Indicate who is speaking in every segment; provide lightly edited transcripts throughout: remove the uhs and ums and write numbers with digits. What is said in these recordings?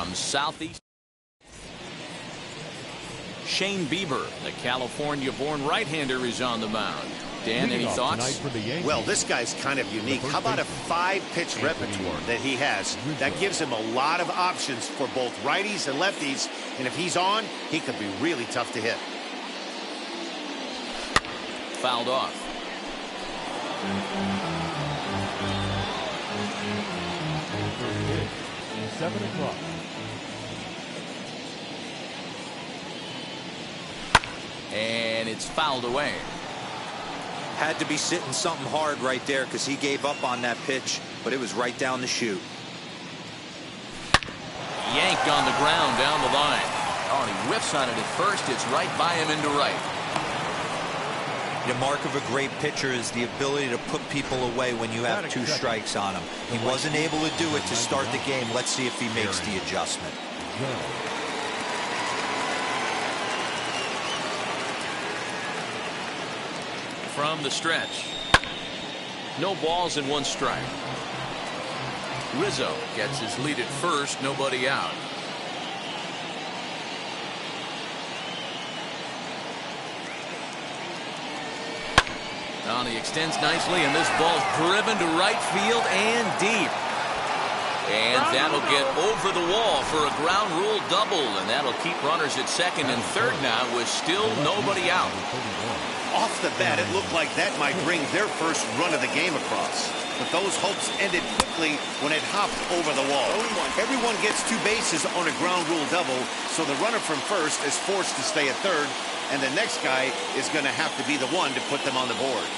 Speaker 1: from Southeast. Shane Bieber, the California-born right-hander, is on the mound. Dan, any thoughts?
Speaker 2: Well, this guy's kind of unique. How about a 5-pitch repertoire that he has? That gives him a lot of options for both righties and lefties. And if he's on, he could be really tough to hit.
Speaker 1: Fouled off.
Speaker 3: 7 o'clock.
Speaker 1: And it's fouled away.
Speaker 4: Had to be sitting something hard right there because he gave up on that pitch, but it was right down the chute.
Speaker 1: Yanked on the ground down the line. Oh, and he whiffs on it at first. It's right by him into right.
Speaker 4: The mark of a great pitcher is the ability to put people away when you have 2 strikes on him. He wasn't able to do it to start the game. Let's see if he makes the adjustment.
Speaker 1: From the stretch. No balls and 1 strike. Rizzo gets his lead at first, nobody out. Now he extends nicely, and this ball's driven to right field and deep. And that'll get over the wall for a ground rule double, and that'll keep runners at second and third now with still nobody out.
Speaker 2: Off the bat, it looked like that might bring their first run of the game across. But those hopes ended quickly when it hopped over the wall. Everyone gets 2 bases on a ground rule double, so the runner from first is forced to stay at third, and the next guy is going to have to be the one to put them on the board.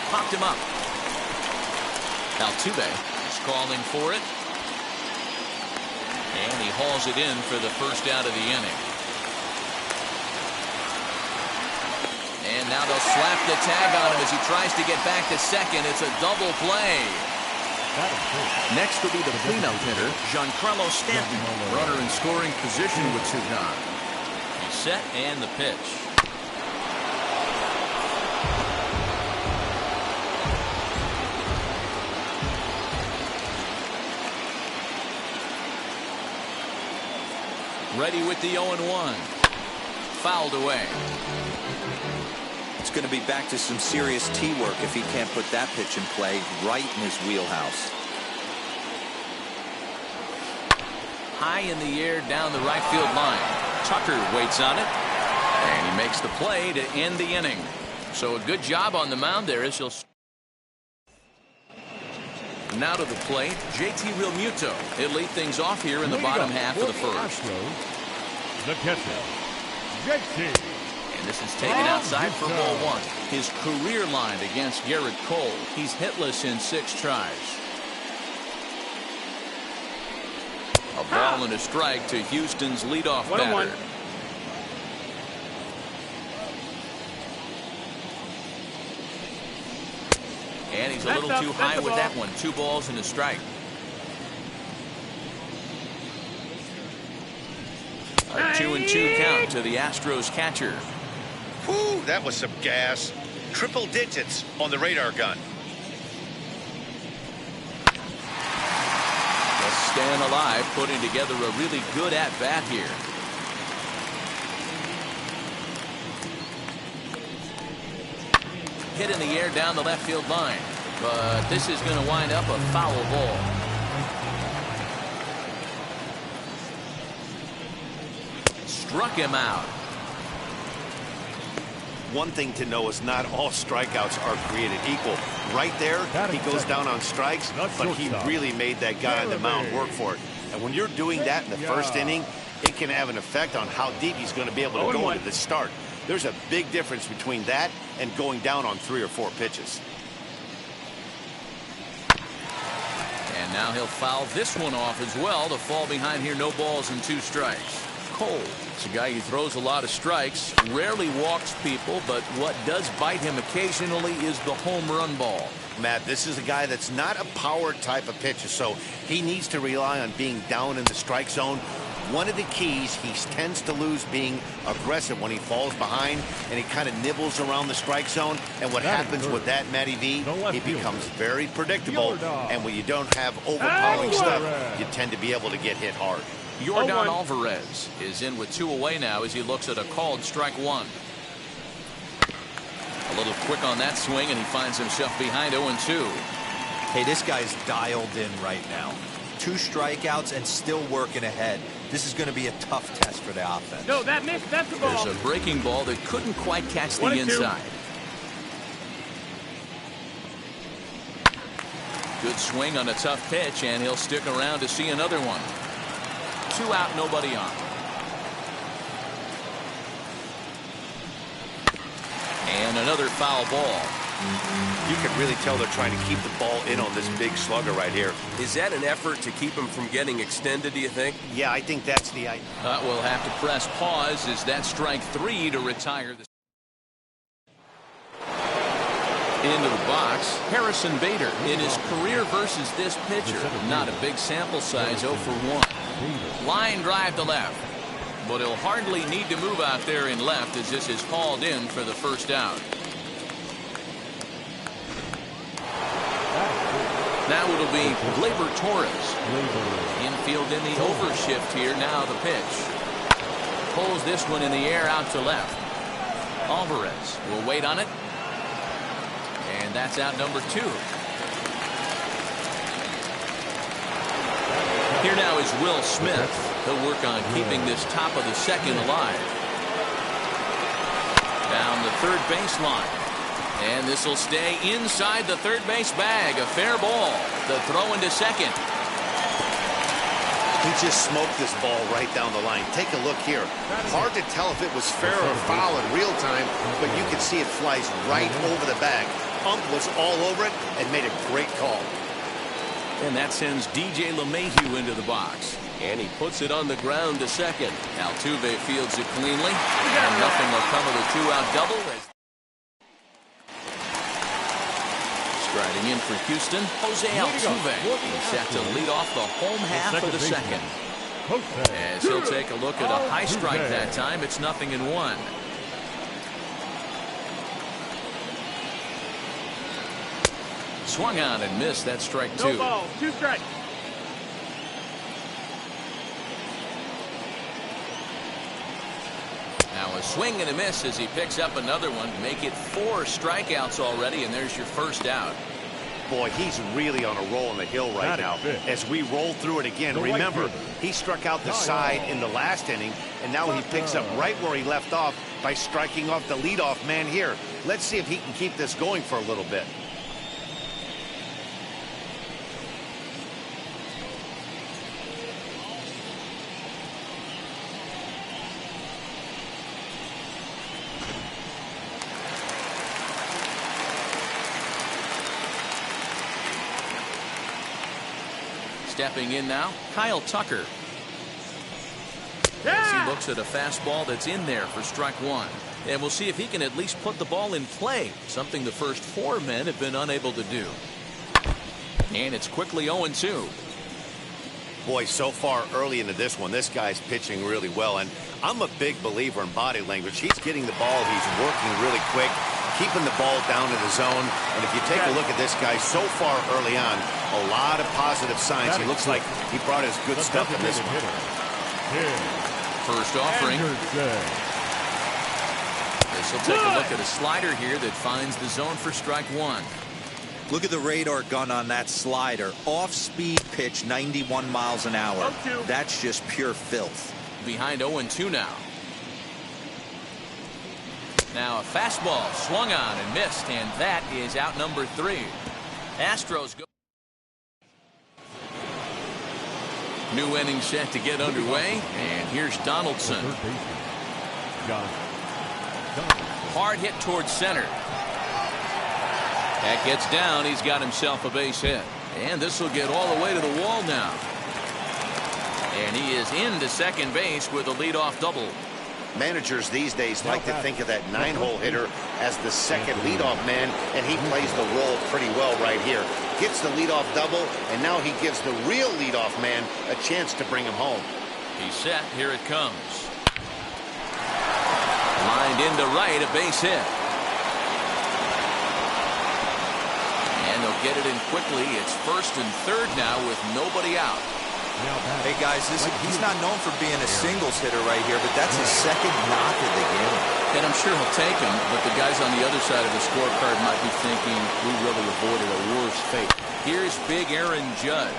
Speaker 1: Popped him up. Altuve is calling for it. And he hauls it in for the first out of the inning. And now they'll slap the tag on him as he tries to get back to second. It's a double play. Next will be the cleanup hitter, Giancarlo Stanton. Runner in scoring position with 2 gone. He's set and the pitch. Ready with the 0-1. Fouled away.
Speaker 4: It's going to be back to some serious tee work if he can't put that pitch in play right in his wheelhouse.
Speaker 1: High in the air down the right field line. Tucker waits on it, and he makes the play to end the inning. So a good job on the mound there as he'll. Now to the plate, JT Realmuto. He'll lead things off here in the bottom half of the first.
Speaker 3: The catcher, JT.
Speaker 1: And this is taken outside for ball 1. His career line against Garrett Cole. He's hitless in 6 tries. A ball and a strike to Houston's leadoff batter. And he's a little too high with that one. 2 balls and a strike. A 2-2 count to the Astros catcher.
Speaker 2: Whew, that was some gas. Triple digits on the radar gun.
Speaker 1: Just staying alive, putting together a really good at-bat here. Hit in the air down the left field line. But this is going to wind up a foul ball. Struck him out.
Speaker 2: One thing to know is not all strikeouts are created equal. Right there, he goes down on strikes, but he really made that guy on the mound work for it. And when you're doing that in the first inning, it can have an effect on how deep he's going to be able to go into the start. There's a big difference between that and going down on 3 or 4 pitches.
Speaker 1: And now he'll foul this one off as well to fall behind here. No balls and 2 strikes. Cole, it's a guy who throws a lot of strikes, rarely walks people, but what does bite him occasionally is the home run ball.
Speaker 2: Matt, this is a guy that's not a power type of pitcher, so he needs to rely on being down in the strike zone One of the keys, he tends to lose being aggressive when he falls behind and he kind of nibbles around the strike zone. And what happens with that, Matty V, he becomes very predictable. And when you don't have overpowering stuff, you tend to be able to get hit hard.
Speaker 1: Yordan Alvarez is in with 2 away now as he looks at a called strike 1. A little quick on that swing, and he finds himself behind 0-2.
Speaker 4: Hey, this guy's dialed in right now. 2 strikeouts and still working ahead. This is going to be a tough test for the offense.
Speaker 5: No, that missed. That's the ball.
Speaker 1: There's a breaking ball that couldn't quite catch the
Speaker 5: 1-2.
Speaker 1: inside. Good swing on a tough pitch, and he'll stick around to see another one. 2 out, nobody on. And another foul ball.
Speaker 2: You can really tell they're trying to keep the ball in on this big slugger right here.
Speaker 6: Is that an effort to keep him from getting extended, do you think?
Speaker 2: Yeah, I think that's the idea.
Speaker 1: We'll have to press pause. Is that strike 3 to retire the... Into the box, Harrison Bader in his career versus this pitcher. Not a big sample size, 0 for 1. Line drive to left. But he'll hardly need to move out there in left as this is hauled in for the first out. Now it'll be Gleyber Torres. Infield in the overshift here. Now the pitch. Pulls this one in the air out to left. Alvarez will wait on it. And that's out number 2. Here now is Will Smith. He'll work on keeping this top of the second alive. Down the third baseline. And this will stay inside the third base bag. A fair ball. The throw into second.
Speaker 2: He just smoked this ball right down the line. Take a look here. Hard to tell if it was fair or foul in real time, but you can see it flies right over the bag. Ump was all over it and made a great call.
Speaker 1: And that sends DJ LeMahieu into the box. And he puts it on the ground to second. Altuve fields it cleanly. And nothing will come of the 2-out double. Striding in for Houston, Jose Altuve. He's set to lead off the home half of the second. As he'll take a look at a high strike that time. It's 0-1. Swung on and missed. That strike 2.
Speaker 5: No ball. 2 strikes.
Speaker 1: Now a swing and a miss as he picks up another one. Make it 4 strikeouts already, and there's your first out.
Speaker 2: Boy, he's really on a roll on the hill right now. As we roll through it again, remember, he struck out the side in the last inning, and now he picks up right where he left off by striking off the leadoff man here. Let's see if he can keep this going for a little bit.
Speaker 1: Stepping in now, Kyle Tucker. As he looks at a fastball that's in there for strike 1. And we'll see if he can at least put the ball in play, something the first 4 men have been unable to do. And it's quickly 0-2.
Speaker 2: Boy, so far early into this one, this guy's pitching really well. And I'm a big believer in body language. He's getting the ball. He's working really quick, keeping the ball down in the zone. And if you take a look at this guy so far early on, a lot of positive signs. He looks like he brought his good stuff in this one.
Speaker 1: First offering. This will take a look at a slider here that finds the zone for strike 1.
Speaker 4: Look at the radar gun on that slider. Off-speed pitch, 91 miles an hour. That's just pure filth.
Speaker 1: Behind 0-2 now. Now a fastball swung on and missed, and that is out number 3. Astros go. New inning set to get underway, and here's Donaldson. Hard hit towards center. That gets down. He's got himself a base hit. And this will get all the way to the wall now. And he is into second base with a leadoff double.
Speaker 2: Managers these days like to think of that 9-hole hitter as the second leadoff man, and he plays the role pretty well right here. Gets the leadoff double, and now he gives the real leadoff man a chance to bring him home.
Speaker 1: He's set. Here it comes. Lined into right, a base hit. And they'll get it in quickly. It's first and third now with nobody out.
Speaker 4: Hey guys, he's not known for being a singles hitter right here, but that's his second knock of the game.
Speaker 1: And I'm sure he'll take him, but the guys on the other side of the scorecard might be thinking we really avoided a worse fate. Here's big Aaron Judge.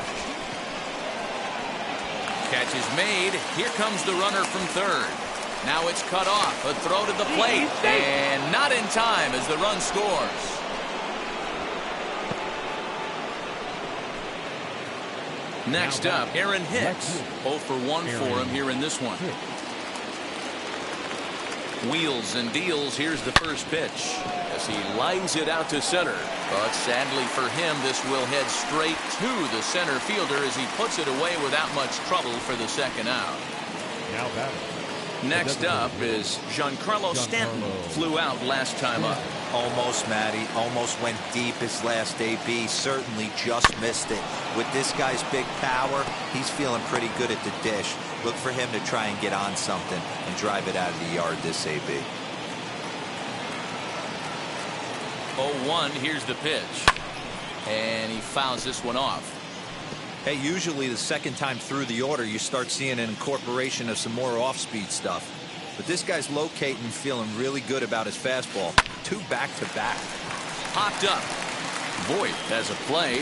Speaker 1: Catch is made. Here comes the runner from third. Now it's cut off. A throw to the plate. And not in time as the run scores. Next up, Aaron Hicks. 0 for 1 for him here in this one. Wheels and deals. Here's the first pitch as he lines it out to center. But sadly for him, this will head straight to the center fielder as he puts it away without much trouble for the second out.
Speaker 3: Now batting.
Speaker 1: Next up is Giancarlo Stanton. Flew out last time up.
Speaker 4: Almost, Matty. Almost went deep his last AB. Certainly just missed it. With this guy's big power, he's feeling pretty good at the dish. Look for him to try and get on something and drive it out of the yard this AB.
Speaker 1: 0-1. Here's the pitch. And he fouls this one off.
Speaker 4: Hey, usually the second time through the order, you start seeing an incorporation of some more off-speed stuff. But this guy's locating, feeling really good about his fastball. 2 back-to-back.
Speaker 1: Popped up. Voigt has a play.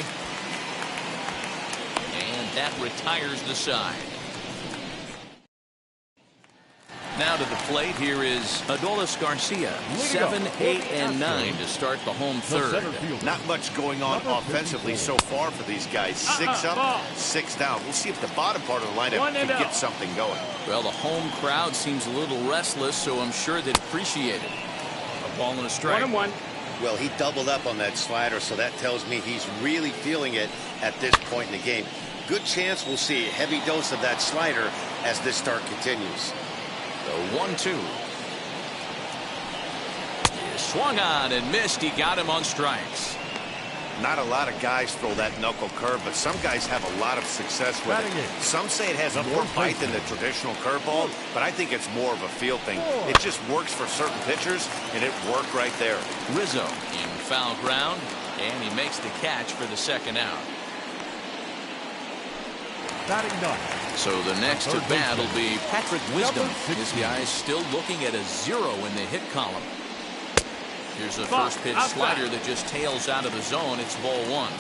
Speaker 1: And that retires the side. Now to the plate, here is Adolis Garcia. 7, 8, and 9 to start the home third.
Speaker 2: Not much going on offensively so far for these guys. 6 up, 6 down. We'll see if the bottom part of the lineup can get something going.
Speaker 1: Well, the home crowd seems a little restless, so I'm sure they'd appreciate it. A ball and a strike.
Speaker 5: 1-1.
Speaker 2: Well, he doubled up on that slider, so that tells me he's really feeling it at this point in the game. Good chance we'll see a heavy dose of that slider as this start continues.
Speaker 1: The 1-2. Swung on and missed. He got him on strikes.
Speaker 2: Not a lot of guys throw that knuckle curve, but some guys have a lot of success with it. Some say it has more bite than the traditional curveball, but I think it's more of a feel thing. It just works for certain pitchers, and it worked right there.
Speaker 1: Rizzo in foul ground, and he makes the catch for the second out.
Speaker 3: Batting 9.
Speaker 1: So the next to bat will be Patrick Wisdom. This guy's still looking at a 0 in the hit column. Here's a first pitch slider that just tails out of the zone. It's ball 1.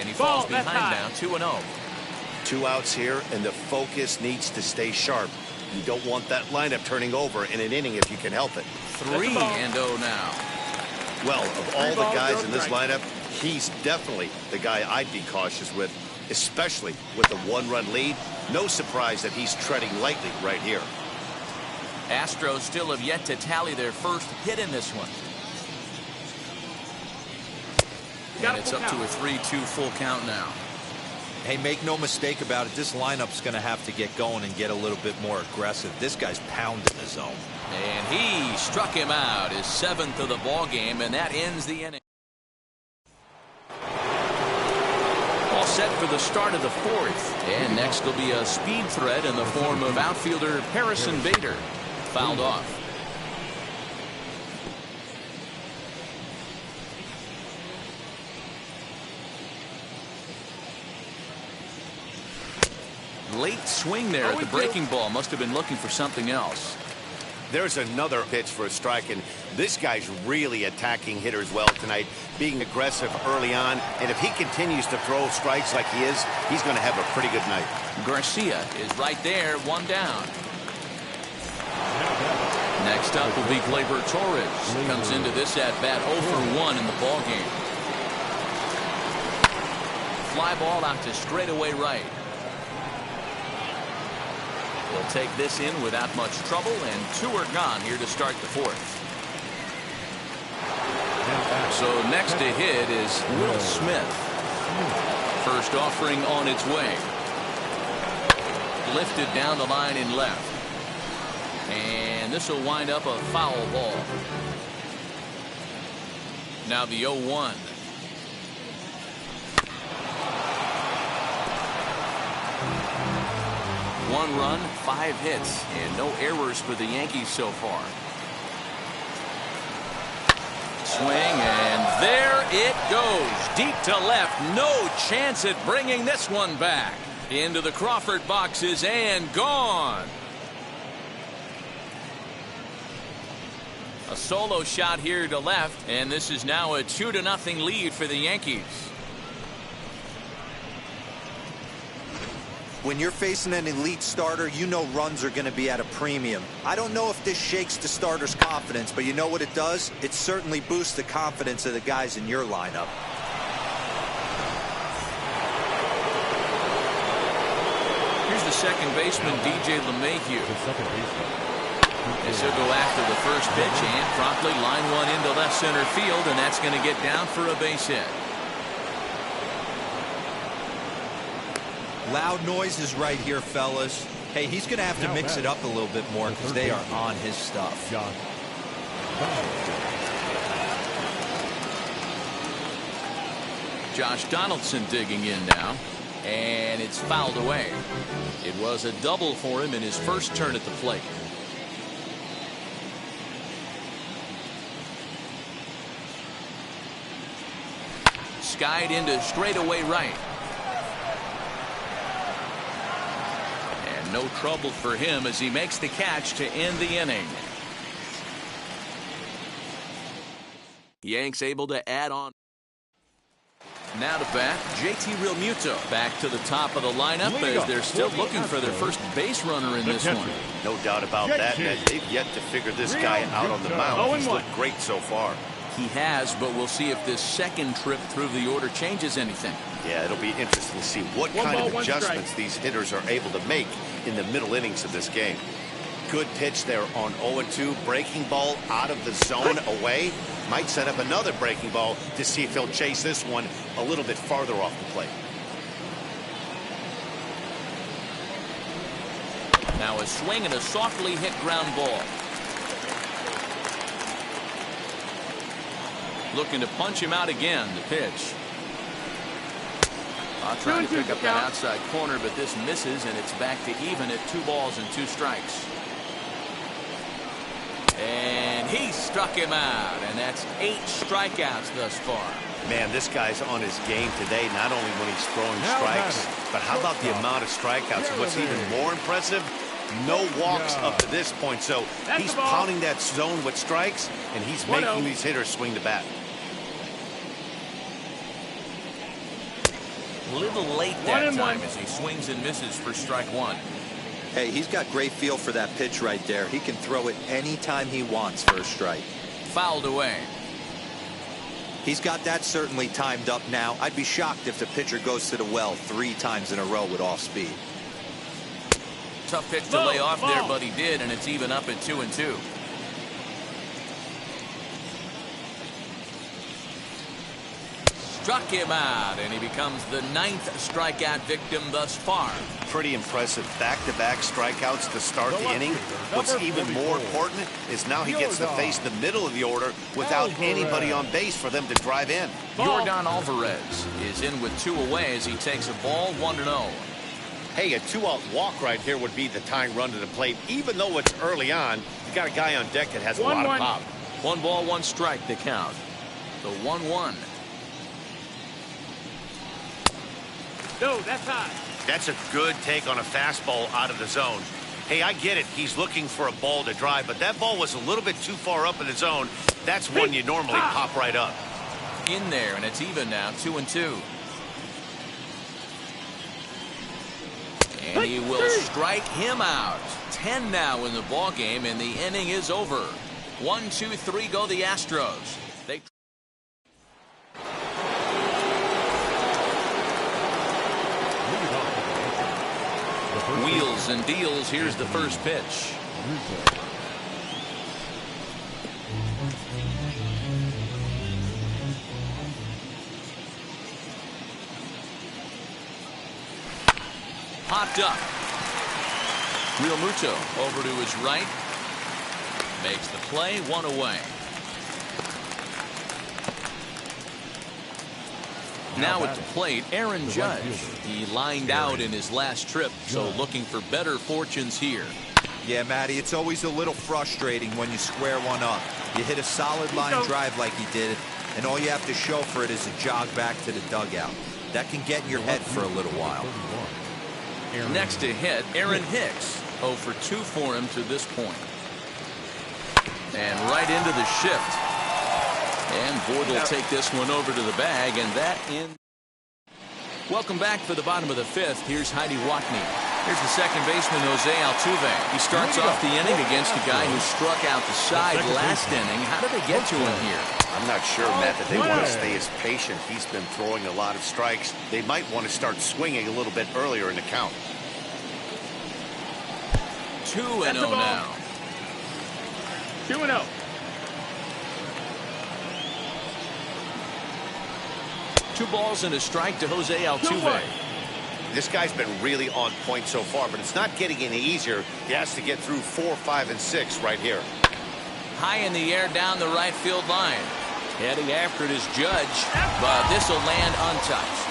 Speaker 1: And he falls behind now, 2-0.
Speaker 2: 2 outs here, and the focus needs to stay sharp. You don't want that lineup turning over in an inning if you can help it.
Speaker 1: 3-0 now.
Speaker 2: Well, of all the guys in this lineup, he's definitely the guy I'd be cautious with, especially with a 1-run lead. No surprise that he's treading lightly right here.
Speaker 1: Astros still have yet to tally their first hit in this one. And it's up to a 3-2 full count now.
Speaker 4: Hey, make no mistake about it. This lineup's going to have to get going and get a little bit more aggressive. This guy's pounding the zone.
Speaker 1: And he struck him out, his 7th of the ball game, and that ends the inning. All set for the start of the 4th. And next will be a speed threat in the form of outfielder Harrison Bader. Fouled off. Late swing there at the breaking ball. Must have been looking for something else.
Speaker 2: There's another pitch for a strike, and this guy's really attacking hitters well tonight, being aggressive early on, and if he continues to throw strikes like he is, he's going to have a pretty good night.
Speaker 1: Garcia is right there, 1 down. Next up will be Gleyber Torres. Comes into this at-bat 0 for 1 in the ball game. Fly ball out to straightaway right. He'll take this in without much trouble, and 2 are gone here to start the 4th. So next to hit is Will Smith. First offering on its way. Lifted down the line in left. And this will wind up a foul ball. Now the 0-1. 1 run, 5 hits, and no errors for the Yankees so far. Swing, and there it goes. Deep to left. No chance at bringing this one back. Into the Crawford boxes and gone. A solo shot here to left, and this is now a 2-0 lead for the Yankees.
Speaker 4: When you're facing an elite starter, you know runs are going to be at a premium. I don't know if this shakes the starter's confidence, but you know what it does? It certainly boosts the confidence of the guys in your lineup.
Speaker 1: Here's the second baseman, DJ LeMahieu. As he'll go after the first pitch and promptly line one into left center field, and that's going to get down for a base hit.
Speaker 4: Loud noises right here, fellas. Hey, he's going to have to mix it up a little bit more because they are on his stuff.
Speaker 1: Josh Donaldson digging in now, and it's fouled away. It was a double for him in his first turn at the plate. Skied into straightaway right. And no trouble for him as he makes the catch to end the inning. Yanks able to add on. Now to bat, JT Realmuto back to the top of the lineup as they're still looking for their first base runner in this one.
Speaker 2: No doubt about that. They've yet to figure this guy out on the mound. He's looked great so far.
Speaker 1: He has, but we'll see if this second trip through the order changes anything.
Speaker 2: Yeah, it'll be interesting to see what kind of adjustments these hitters are able to make in the middle innings of this game. Good pitch there on 0-2. Breaking ball out of the zone away. Might set up another breaking ball to see if he'll chase this one a little bit farther off the plate.
Speaker 1: Now a swing and a softly hit ground ball. Looking to punch him out again. The pitch. Trying to pick up that outside corner, but this misses, and it's back to even at 2 balls and 2 strikes. And he struck him out, and that's 8 strikeouts thus far.
Speaker 2: Man, this guy's on his game today, not only when he's throwing strikes, but how about the amount of strikeouts? And what's even more impressive, no walks up to this point. So he's pounding that zone with strikes, and he's making these hitters swing the bat.
Speaker 1: A little late that time as he swings and misses for strike 1.
Speaker 4: Hey, he's got great feel for that pitch right there. He can throw it anytime he wants for a strike.
Speaker 1: Fouled away.
Speaker 4: He's got that certainly timed up now. I'd be shocked if the pitcher goes to the well 3 times in a row with off speed.
Speaker 1: Tough pitch to lay off there, but he did, and it's even up at 2-2. Struck him out, and he becomes the 9th strikeout victim thus far.
Speaker 2: Pretty impressive back-to-back strikeouts to start the inning. What's even more important is now he gets to face the middle of the order without anybody on base for them to drive in.
Speaker 1: Yordan Alvarez is in with 2 away as he takes a ball 1-0.
Speaker 2: Hey, a 2-out walk right here would be the tying run to the plate. Even though it's early on, you got a guy on deck that has a lot of pop.
Speaker 1: 1 ball, 1 strike to count. The 1-1.
Speaker 5: No, that's high.
Speaker 2: That's a good take on a fastball out of the zone. Hey, I get it. He's looking for a ball to drive, but that ball was a little bit too far up in the zone. That's one you normally pop right up.
Speaker 1: In there, and it's even now, 2-2. And he will strike him out. 10 now in the ball game, and the inning is over. 1, 2, 3 go the Astros. They wheels and deals. Here's the first pitch. Popped up. Realmuto over to his right. Makes the play, 1 away. Now at the plate, Aaron Judge. He lined out in his last trip, so looking for better fortunes here.
Speaker 4: Yeah, Matty, it's always a little frustrating when you square one up. You hit a solid line drive like he did, and all you have to show for it is a jog back to the dugout. That can get in your head for a little while.
Speaker 1: Next to hit, Aaron Hicks. 0 for 2 for him to this point. And right into the shift. And Boyd will take this one over to the bag, and that in. Welcome back for the bottom of the 5th. Here's Heidi Watney. Here's the second baseman, Jose Altuve. He starts off the inning against a guy who struck out the side last inning. How did they get to him here?
Speaker 2: I'm not sure, Matt, that they want to stay as patient. He's been throwing a lot of strikes. They might want to start swinging a little bit earlier in the count.
Speaker 1: 2-0 now.
Speaker 5: 2-0.
Speaker 1: Two balls and a strike to Jose Altuve.
Speaker 2: This guy's been really on point so far, but it's not getting any easier. He has to get through 4, 5, and 6 right here.
Speaker 1: High in the air down the right field line. Heading after it is Judge, but this will land untouched.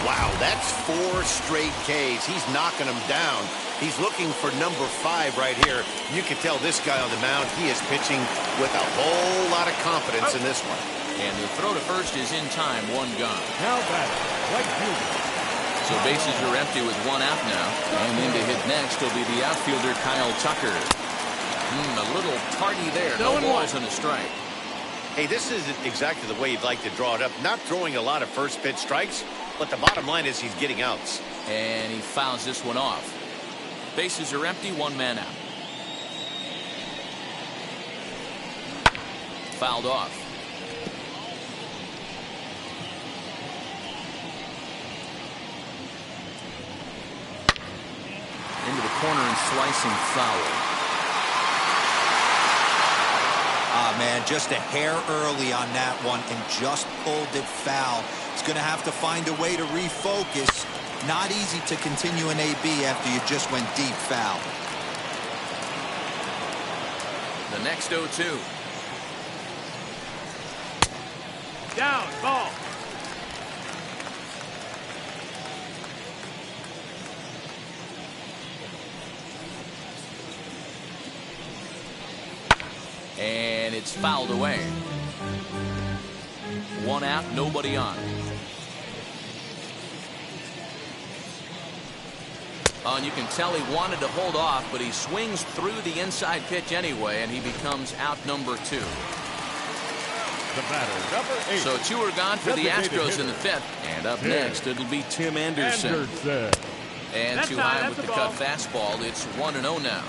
Speaker 2: Wow, that's 4 straight Ks. He's knocking them down. He's looking for number 5 right here. You can tell this guy on the mound, he is pitching with a whole lot of confidence in this one.
Speaker 1: And the throw to first is in time, 1 gone.
Speaker 3: Now batting, right fielder.
Speaker 1: So bases are empty with 1 out now. And in to hit next will be the outfielder Kyle Tucker. A little tardy there. No balls and a strike.
Speaker 2: Hey, this isn't exactly the way you'd like to draw it up. Not throwing a lot of first pitch strikes, but the bottom line is he's getting outs.
Speaker 1: And he fouls this one off. Bases are empty, 1 man out. Fouled off. Into the corner and slicing foul.
Speaker 4: Man, just a hair early on that one and just pulled it foul. He's going to have to find a way to refocus. Not easy to continue an AB after you just went deep foul.
Speaker 1: The next 0-2.
Speaker 5: Down, ball.
Speaker 1: And it's fouled away. 1 out, nobody on. Oh, and you can tell he wanted to hold off, but he swings through the inside pitch anyway, and he becomes out number 2.
Speaker 3: The batter, number 8.
Speaker 1: So 2 are gone for the Astros in the 5th. And up next, it'll be Tim Anderson. And too high with the cut fastball. It's 1-0 now.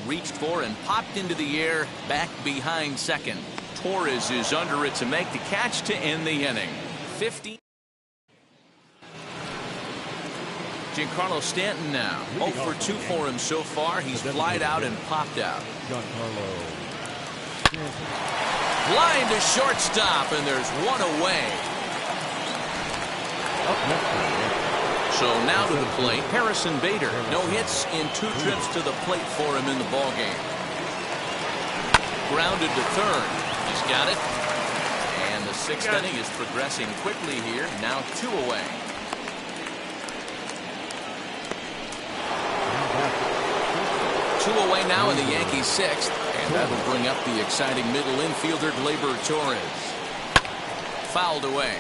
Speaker 1: Reached for and popped into the air, back behind second. Torres is under it to make the catch to end the inning. 50. Giancarlo Stanton now. 0 for 2 for him so far. He's flied out and popped out. Line to shortstop, and there's 1 away. So now to the plate, Harrison Bader. No hits in 2 trips to the plate for him in the ballgame. Grounded to third. He's got it. And the 6th inning is progressing quickly here. Now 2 away. Two away now in the Yankees 6th. And that'll bring up the exciting middle infielder, Gleyber Torres. Fouled away.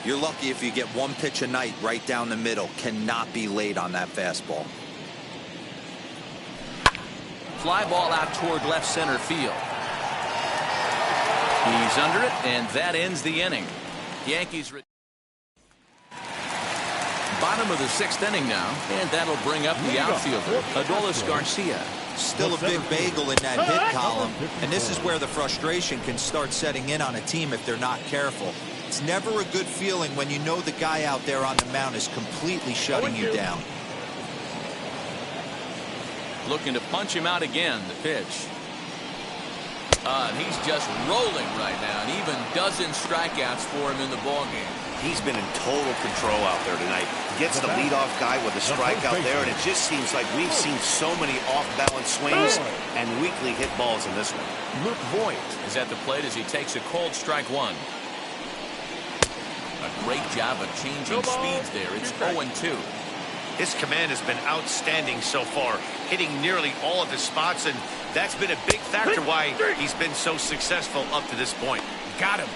Speaker 4: You're lucky if you get 1 pitch a night right down the middle. Cannot be late on that fastball.
Speaker 1: Fly ball out toward left center field. He's under it, and that ends the inning. Yankees. Bottom of the 6th inning now, and that'll bring up the outfielder, Adolis Garcia.
Speaker 4: Still a big bagel in that hit column, and this is where the frustration can start setting in on a team if they're not careful. It's never a good feeling when you know the guy out there on the mound is completely shutting you down.
Speaker 1: Looking to punch him out again. The pitch. And he's just rolling right now, and even dozen strikeouts for him in the ballgame.
Speaker 2: He's been in total control out there tonight. Gets the leadoff guy with a strikeout there, and it just seems like we've seen so many off-balance swings and weakly hit balls in this one.
Speaker 1: Luke Voigt is at the plate as he takes a cold strike one. A great job of changing speeds there. It's 0-2.
Speaker 2: His command has been outstanding so far, hitting nearly all of his spots, and that's been a big factor why he's been so successful up to this point.
Speaker 1: Got him.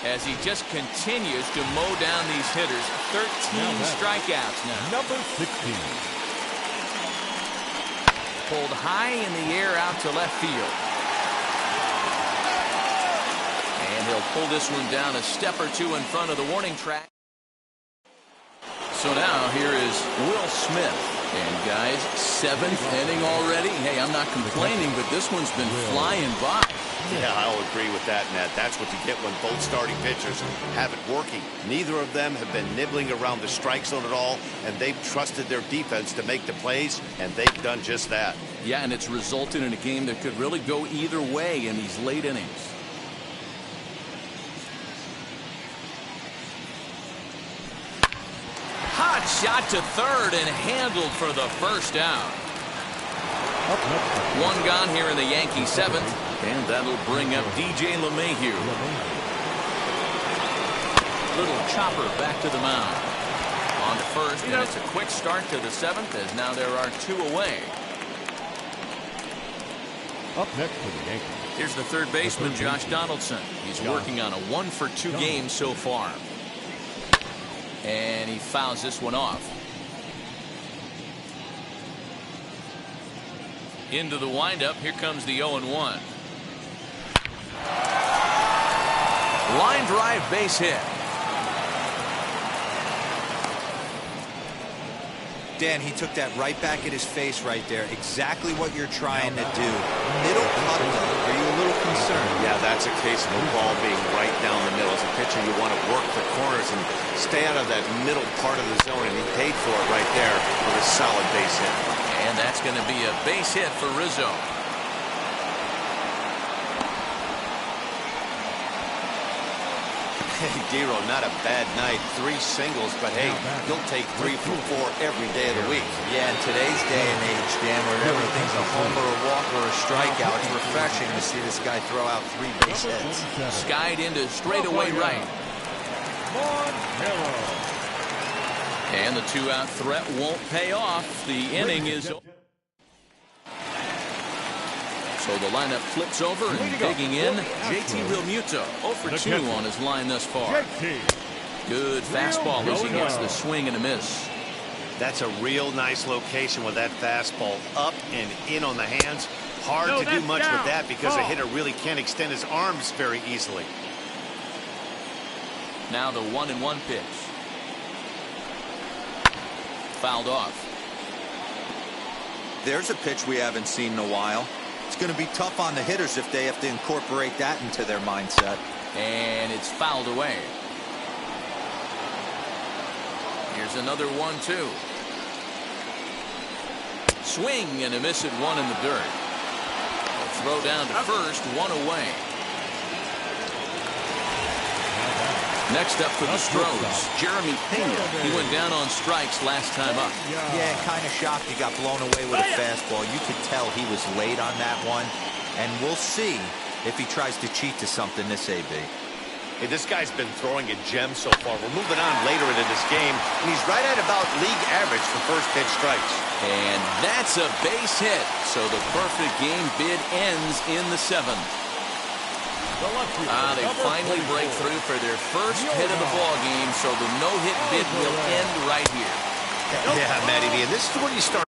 Speaker 1: As he just continues to mow down these hitters. 13 strikeouts now.
Speaker 3: Number 16.
Speaker 1: Pulled high in the air out to left field. And he'll pull this one down a step or two in front of the warning track. So now here is Will Smith. And guys, 7th inning already. Hey, I'm not complaining, but this one's been flying by.
Speaker 2: Yeah, I'll agree with that, Nat. That's what you get when both starting pitchers have it working. Neither of them have been nibbling around the strike zone at all, and they've trusted their defense to make the plays, and they've done just that.
Speaker 1: Yeah, and it's resulted in a game that could really go either way in these late innings. Hot shot to third and handled for the first out. One gone here in the Yankee 7th, and that'll bring up DJ LeMahieu. Little chopper back to the mound. On to first, and it's a quick start to the 7th as now there are 2 away.
Speaker 3: Up next for the Yankees.
Speaker 1: Here's the third baseman, Josh Donaldson. He's working on a 1-for-2 game so far. And he fouls this one off. Into the windup. Here comes the 0-1. Line drive base hit.
Speaker 4: Dan, he took that right back at his face right there. Exactly what you're trying to do. Middle cut, though. Are you a little concerned?
Speaker 2: Yeah, that's a case of the ball being right down the middle. As a pitcher, you want to work the corners and stay out of that middle part of the zone, and he paid for it right there with a solid base hit.
Speaker 1: And that's going to be a base hit for Rizzo.
Speaker 2: Hey, Dero, not a bad night. 3 singles, but hey, he'll take 3 for 4 every day of the week.
Speaker 4: Yeah, in today's day and age, Dan, where everything's a homer, a walk, or a strikeout, it's refreshing to see this guy throw out 3 base hits.
Speaker 1: Skied into straightaway right. And the 2-out threat won't pay off. The inning is over. So the lineup flips over and digging in. JT Realmuto 0-for-2 on his line thus far. Good fastball as he gets the swing and a miss.
Speaker 2: That's a real nice location with that fastball up and in on the hands. Hard to do much with that because a hitter really can't extend his arms very easily.
Speaker 1: Now the 1-1 pitch. Fouled off.
Speaker 4: There's a pitch we haven't seen in a while. It's going to be tough on the hitters if they have to incorporate that into their mindset.
Speaker 1: And it's fouled away. Here's another 1-2. Swing and a miss at 1 in the dirt. A throw down to first, 1 away. Next up for the Stros, Jeremy Pena. He went down on strikes last time up.
Speaker 4: Yeah, kind of shocked he got blown away with a fastball. You could tell he was late on that one. And we'll see if he tries to cheat to something this AB.
Speaker 2: Hey, this guy's been throwing a gem so far. We're moving on later into this game, and he's right at about league average for first pitch strikes.
Speaker 1: And that's a base hit. So the perfect game bid ends in the 7th. They finally break through for their first hit of the ball game, so the no-hit bid will end right here.
Speaker 2: Yeah, Matty B, and this is where you start.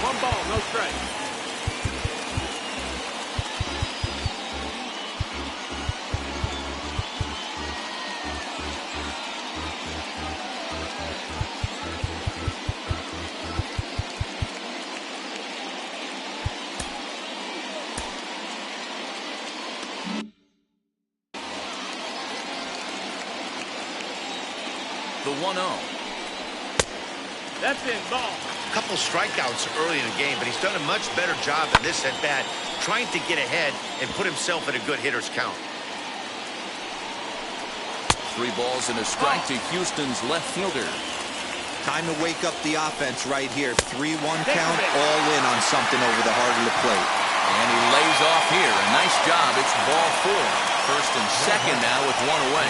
Speaker 5: 1 ball, no strike.
Speaker 1: The 1-0.
Speaker 5: That's in, ball.
Speaker 2: couple strikeouts early in the game, but he's done a much better job in this at-bat, trying to get ahead and put himself in a good hitter's count.
Speaker 1: 3 balls and a strike to Houston's left fielder.
Speaker 4: Time to wake up the offense right here. 3-1 count, all in on something over the heart of the plate.
Speaker 1: And he lays off here. A nice job. It's ball 4. First and second now with 1 away.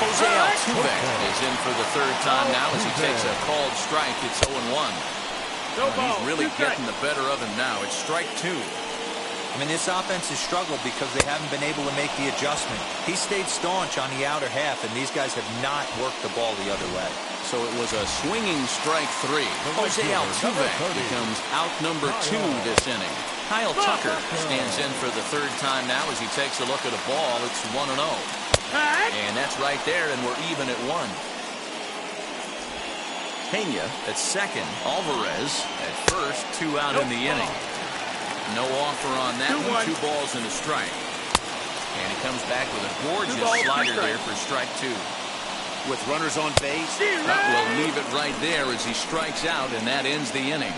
Speaker 1: Jose Altuve is in for the 3rd time now as he takes a called strike. It's 0-1. He's really getting the better of him now. It's strike 2.
Speaker 4: I mean, this offense has struggled because they haven't been able to make the adjustment. He stayed staunch on the outer half, and these guys have not worked the ball the other way.
Speaker 1: So it was a swinging strike 3. Jose Altuve becomes out number 2 this inning. Kyle Tucker stands in for the 3rd time now as he takes a look at a ball. It's 1-0. And that's right there, and we're even at 1. Pena at second. Alvarez at first. 2 out in the inning. No offer on that one. 2 balls and a strike. And he comes back with a gorgeous slider there for strike 2.
Speaker 2: With runners on base.
Speaker 1: We'll leave it right there as he strikes out, and that ends the inning.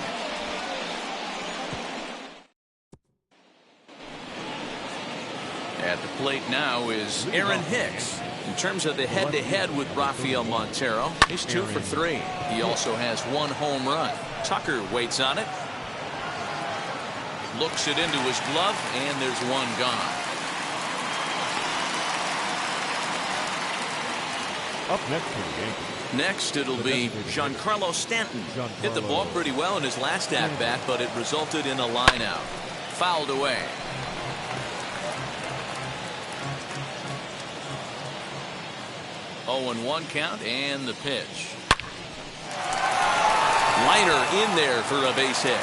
Speaker 1: At the plate now is Aaron Hicks. In terms of the head-to-head with Rafael Montero, he's 2 for 3. He also has 1 home run. Tucker waits on it. Looks it into his glove, and there's 1 gone.
Speaker 3: Up next for the Yankees.
Speaker 1: Next, it'll be Giancarlo Stanton. Hit the ball pretty well in his last at-bat, but it resulted in a line-out. Fouled away. 0-1 count, and the pitch. Liner in there for a base hit.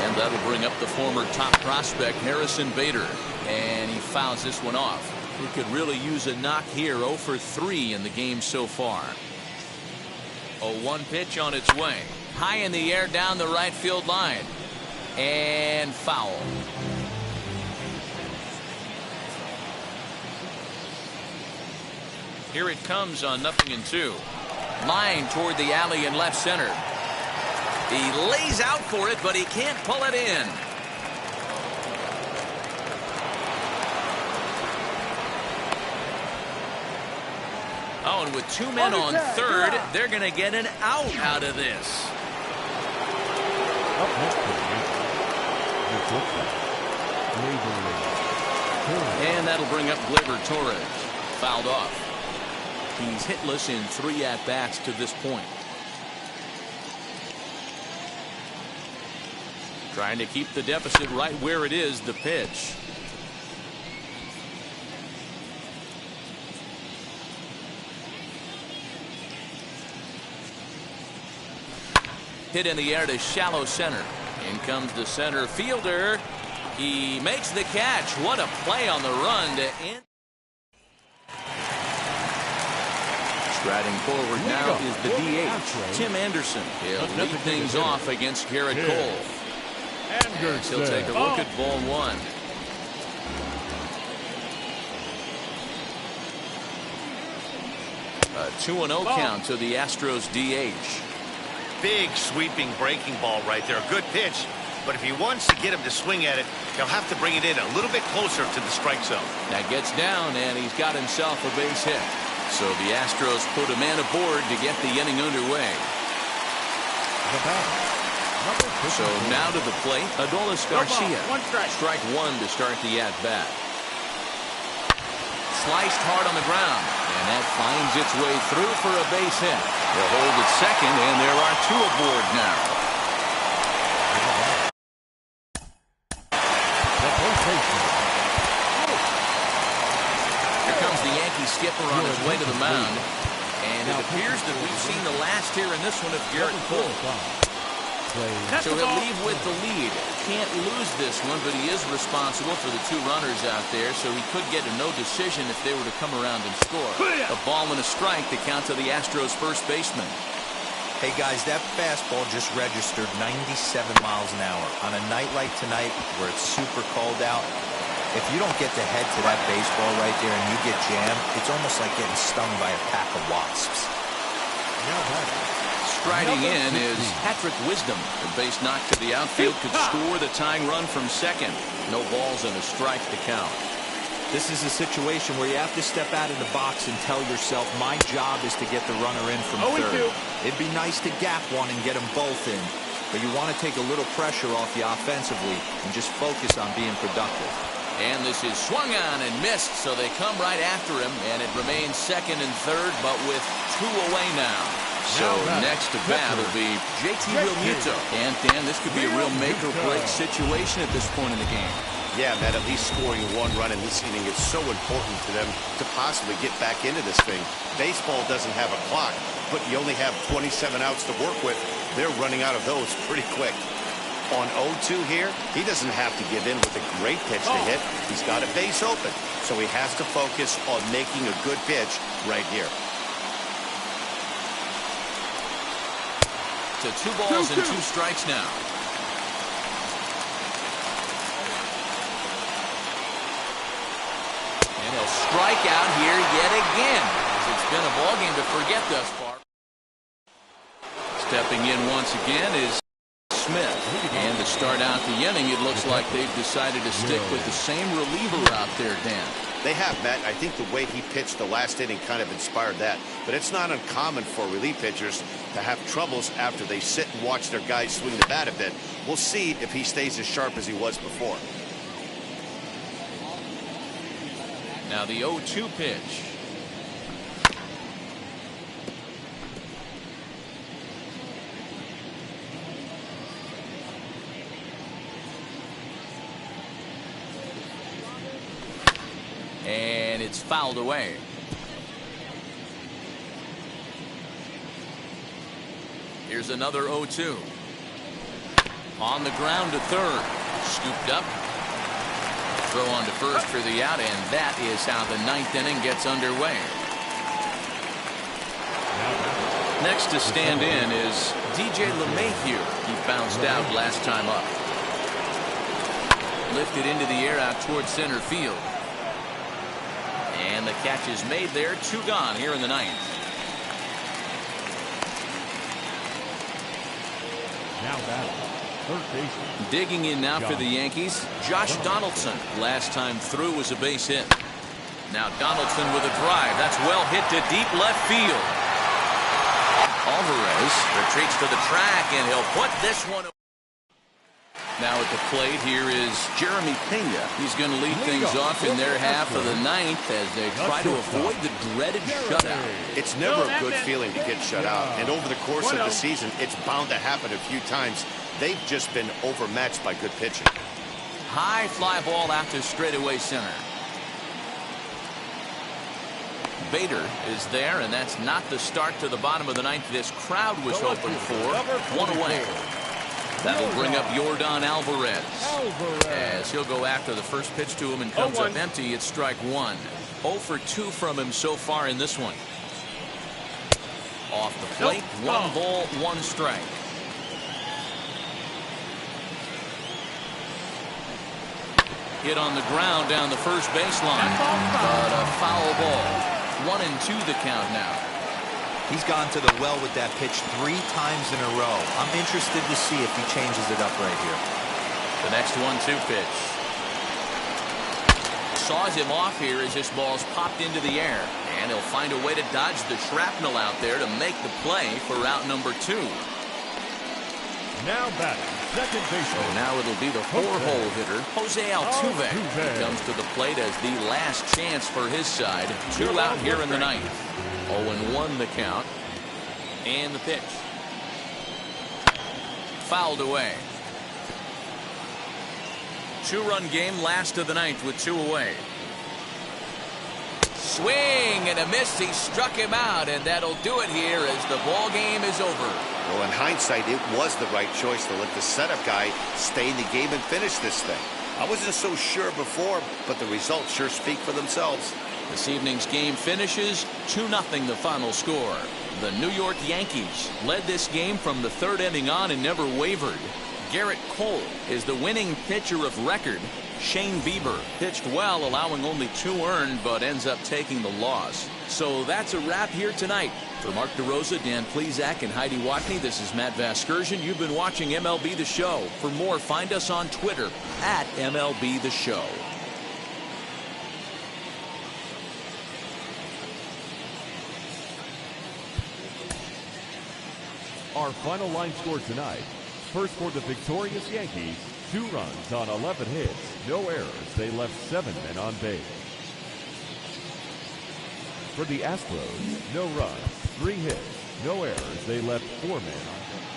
Speaker 1: And that'll bring up the former top prospect Harrison Bader, and he fouls this one off. He could really use a knock here. 0 for 3 in the game so far. 0-1 pitch on its way. High in the air down the right field line. And foul. Here it comes on 0-2. Line toward the alley in left center. He lays out for it, but he can't pull it in. Oh, and with 2 men on third, they're going to get an out of this.
Speaker 3: Up next for the
Speaker 1: And that'll bring up Gleyber Torres. Fouled off. He's hitless in 3 at-bats to this point. Trying to keep the deficit right where it is. The pitch. Hit in the air to shallow center. In comes the center fielder. He makes the catch. What a play on the run to end. Striding forward now is the DH, Tim Anderson. He'll lead things off against Garrett Cole. And he'll take a look at ball 1. A 2-0 count to the Astros DH.
Speaker 2: Big sweeping breaking ball right there. A good pitch. But if he wants to get him to swing at it, he'll have to bring it in a little bit closer to the strike zone. That
Speaker 1: gets down, and he's got himself a base hit. So the Astros put a man aboard to get the inning underway. So now to the plate, Adolis Garcia. Strike 1 to start the at-bat. Sliced hard on the ground, and that finds its way through for a base hit. They'll hold at second, and there are 2 aboard now. Here comes the Yankee skipper on his way to the mound, and it appears that we've seen the last here in this one of Garrett Cole. So he'll leave with the lead. Can't lose this one, but he is responsible for the 2 runners out there, so he could get a no decision if they were to come around and score. A ball and a strike to count to the Astros first baseman.
Speaker 4: Hey guys, that fastball just registered 97 miles an hour. On a night like tonight where it's super cold out, if you don't get the head to that baseball right there and you get jammed, it's almost like getting stung by a pack of wasps.
Speaker 1: Striding in is Patrick Wisdom. The base knock to the outfield could score the tying run from second. No balls and a strike to count.
Speaker 7: This is a situation where you have to step out of the box and tell yourself, my job is to get the runner in from third. It'd be nice to gap one and get them both in, but you want to take a little pressure off you offensively and just focus on being productive.
Speaker 1: And this is swung on and missed, so they come right after him, and it remains second and third, but with two away now. So next to bat will be JT Realmuto. And Dan, this could be a real make-or-break situation at this point in the game.
Speaker 2: Yeah, man, at least scoring one run in this inning is so important to them to possibly get back into this thing. Baseball doesn't have a clock, but you only have 27 outs to work with. They're running out of those pretty quick. On 0-2 here, he doesn't have to give in with a great pitch to hit. He's got a base open, so he has to focus on making a good pitch right here.
Speaker 1: To 2 balls and 2 strikes now. And he'll strike out here yet again, as it's been a ball game to forget thus far. Stepping in once again is Smith. And to start out the inning, it looks like they've decided to stick with the same reliever out there, Dan.
Speaker 2: They have, Matt. I think the way he pitched the last inning kind of inspired that. But it's not uncommon for relief pitchers to have troubles after they sit and watch their guys swing the bat a bit. We'll see if he stays as sharp as he was before.
Speaker 1: Now the 0-2 pitch. And it's fouled away. Here's another 0-2. On the ground to third. Scooped up. Throw on to first for the out, and that is how the 9th inning gets underway. Next to stand in is DJ LeMahieu. He bounced out last time up. Lifted into the air out towards center field. And the catch is made there. 2 gone here in the 9th.
Speaker 3: Now batting, third baseman.
Speaker 1: Digging in now for the Yankees, Josh Donaldson. Last time through was a base hit. Now Donaldson with a drive. That's well hit to deep left field. Alvarez retreats to the track, and he'll put this one away. Now at the plate here is Jeremy Pena. He's going to lead things off in their half of the 9th as they try to avoid the dreaded shutout.
Speaker 2: It's never a good feeling to get shut out, and over the course of the season, it's bound to happen a few times. They've just been overmatched by good pitching.
Speaker 1: High fly ball out to straightaway center. Bader is there, and that's not the start to the bottom of the 9th this crowd was hoping for. 1 away. That'll bring up Yordan Alvarez. As he'll go after the first pitch to him and comes up empty. It's strike 1. 0 for 2 from him so far in this one. Off the plate, 1 ball, 1 strike. Hit on the ground down the first baseline, but a foul ball. 1-2 the count now.
Speaker 4: He's gone to the well with that pitch 3 times in a row. I'm interested to see if he changes it up right here.
Speaker 1: The next 1-2 pitch. Saws him off here as this ball's popped into the air. And he'll find a way to dodge the shrapnel out there to make the play for route number 2.
Speaker 3: Now batting, second baseman.
Speaker 1: So now it'll be the 4-hole hitter, Jose Altuve. He comes to the plate as the last chance for his side. 2 out here in the 9th. 0-1 the count. And the pitch. Fouled away. 2-run game, last of the 9th with 2 away. Swing and a miss. He struck him out, and that'll do it here as the ball game is over.
Speaker 2: Well, in hindsight, it was the right choice to let the setup guy stay in the game and finish this thing. I wasn't so sure before, but the results sure speak for themselves.
Speaker 1: This evening's game finishes 2-0 the final score. The New York Yankees led this game from the third inning on and never wavered. Garrett Cole is the winning pitcher of record. Shane Bieber pitched well, allowing only 2 earned, but ends up taking the loss. So that's a wrap here tonight. For Mark DeRosa, Dan Plesac, and Heidi Watney, this is Matt Vasgersian. You've been watching MLB The Show. For more, find us on Twitter at MLB The Show.
Speaker 3: Our final line score tonight. First for the victorious Yankees, 2 runs on 11 hits, no errors. They left 7 men on base. For the Astros, no runs, 3 hits, no errors. They left 4 men on base.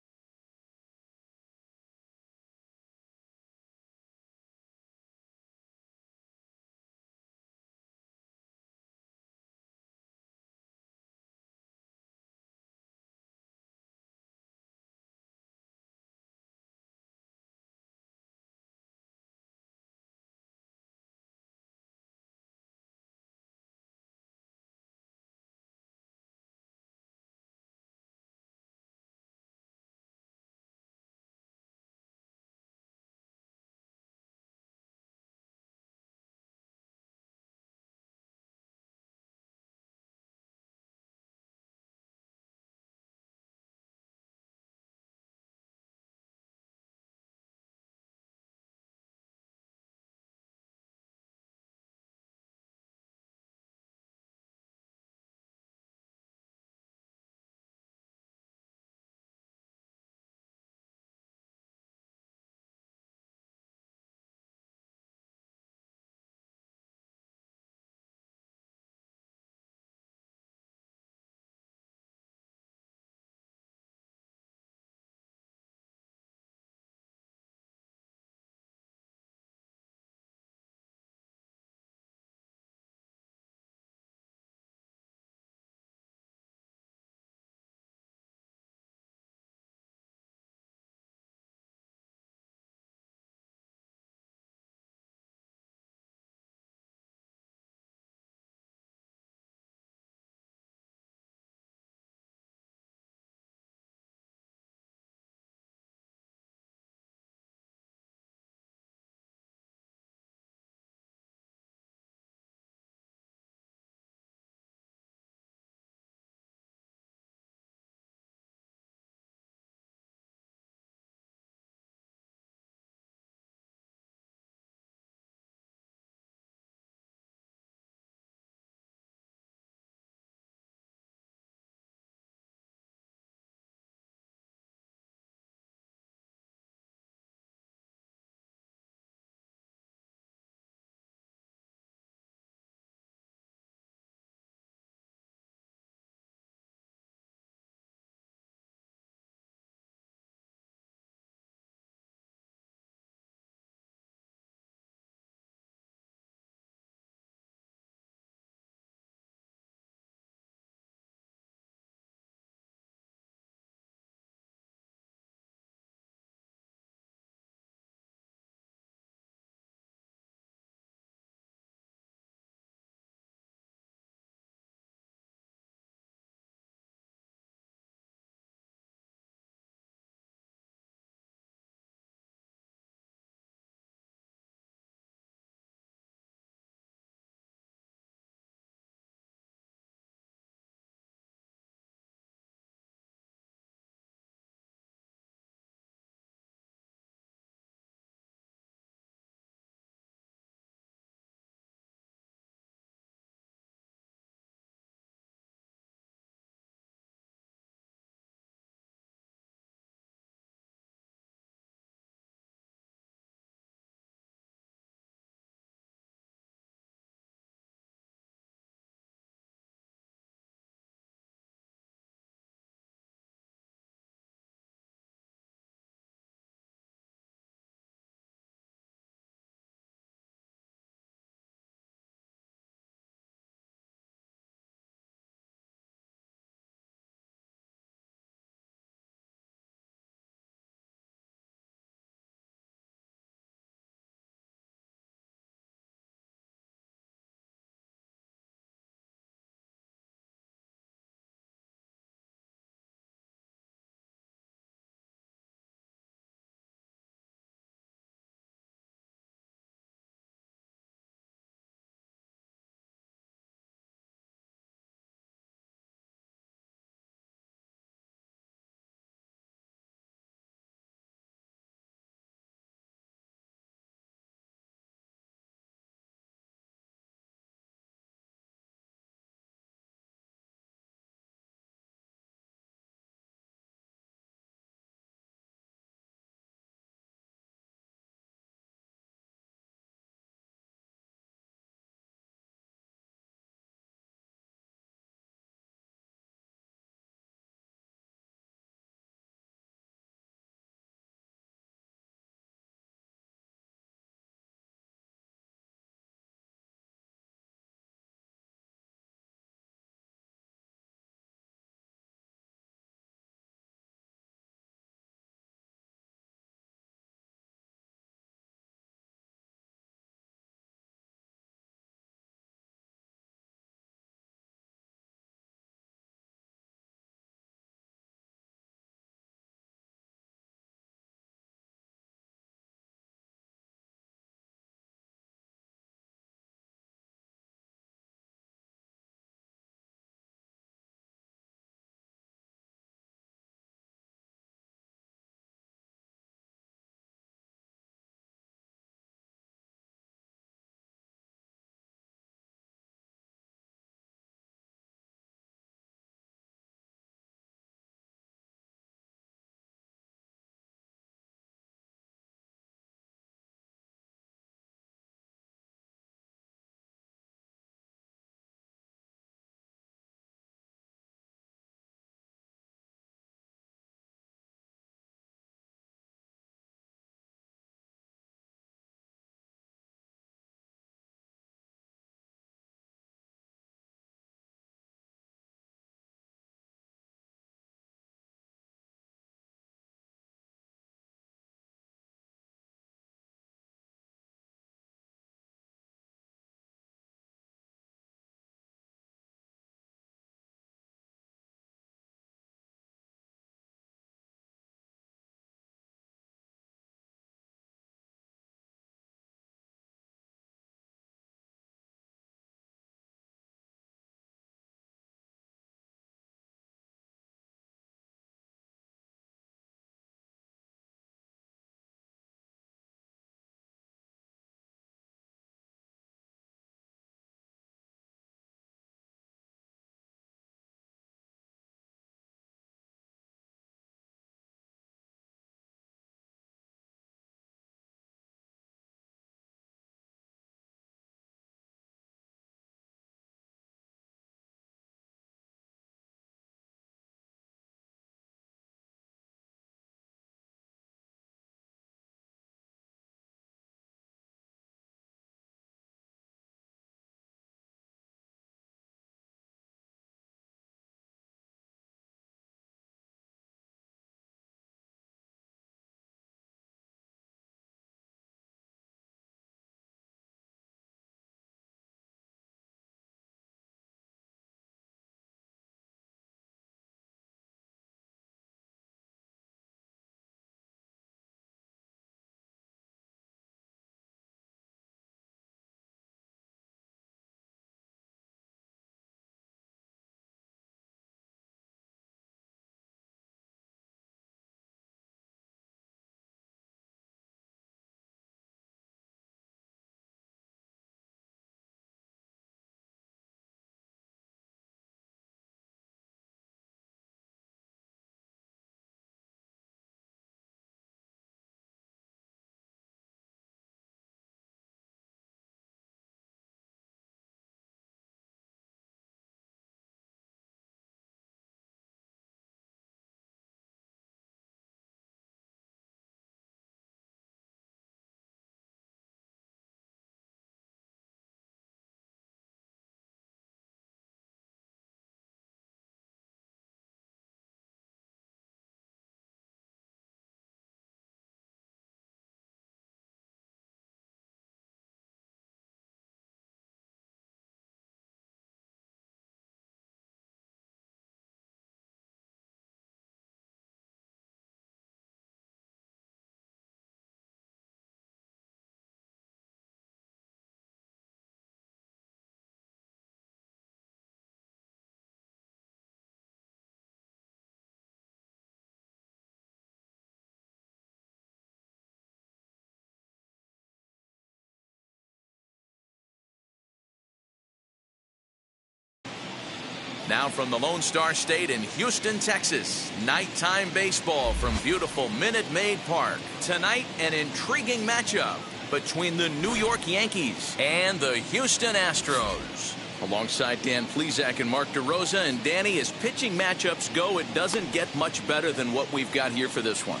Speaker 1: Now from the Lone Star State in Houston, Texas, nighttime baseball from beautiful Minute Maid Park. Tonight, an intriguing matchup between the New York Yankees and the Houston Astros. Alongside Dan Plesac and Mark DeRosa, and Danny, as pitching matchups go, it doesn't get much better than what we've got here for this one.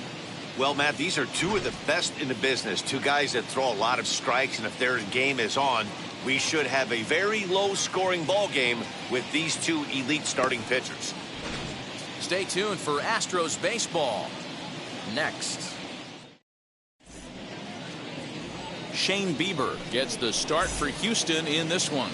Speaker 2: Well, Matt, these are two of the best in the business. Two guys that throw a lot of strikes, and if their game is on, we should have a very low-scoring ball game with these two elite starting pitchers.
Speaker 1: Stay tuned for Astros baseball next. Shane Bieber gets the start for Houston in this one.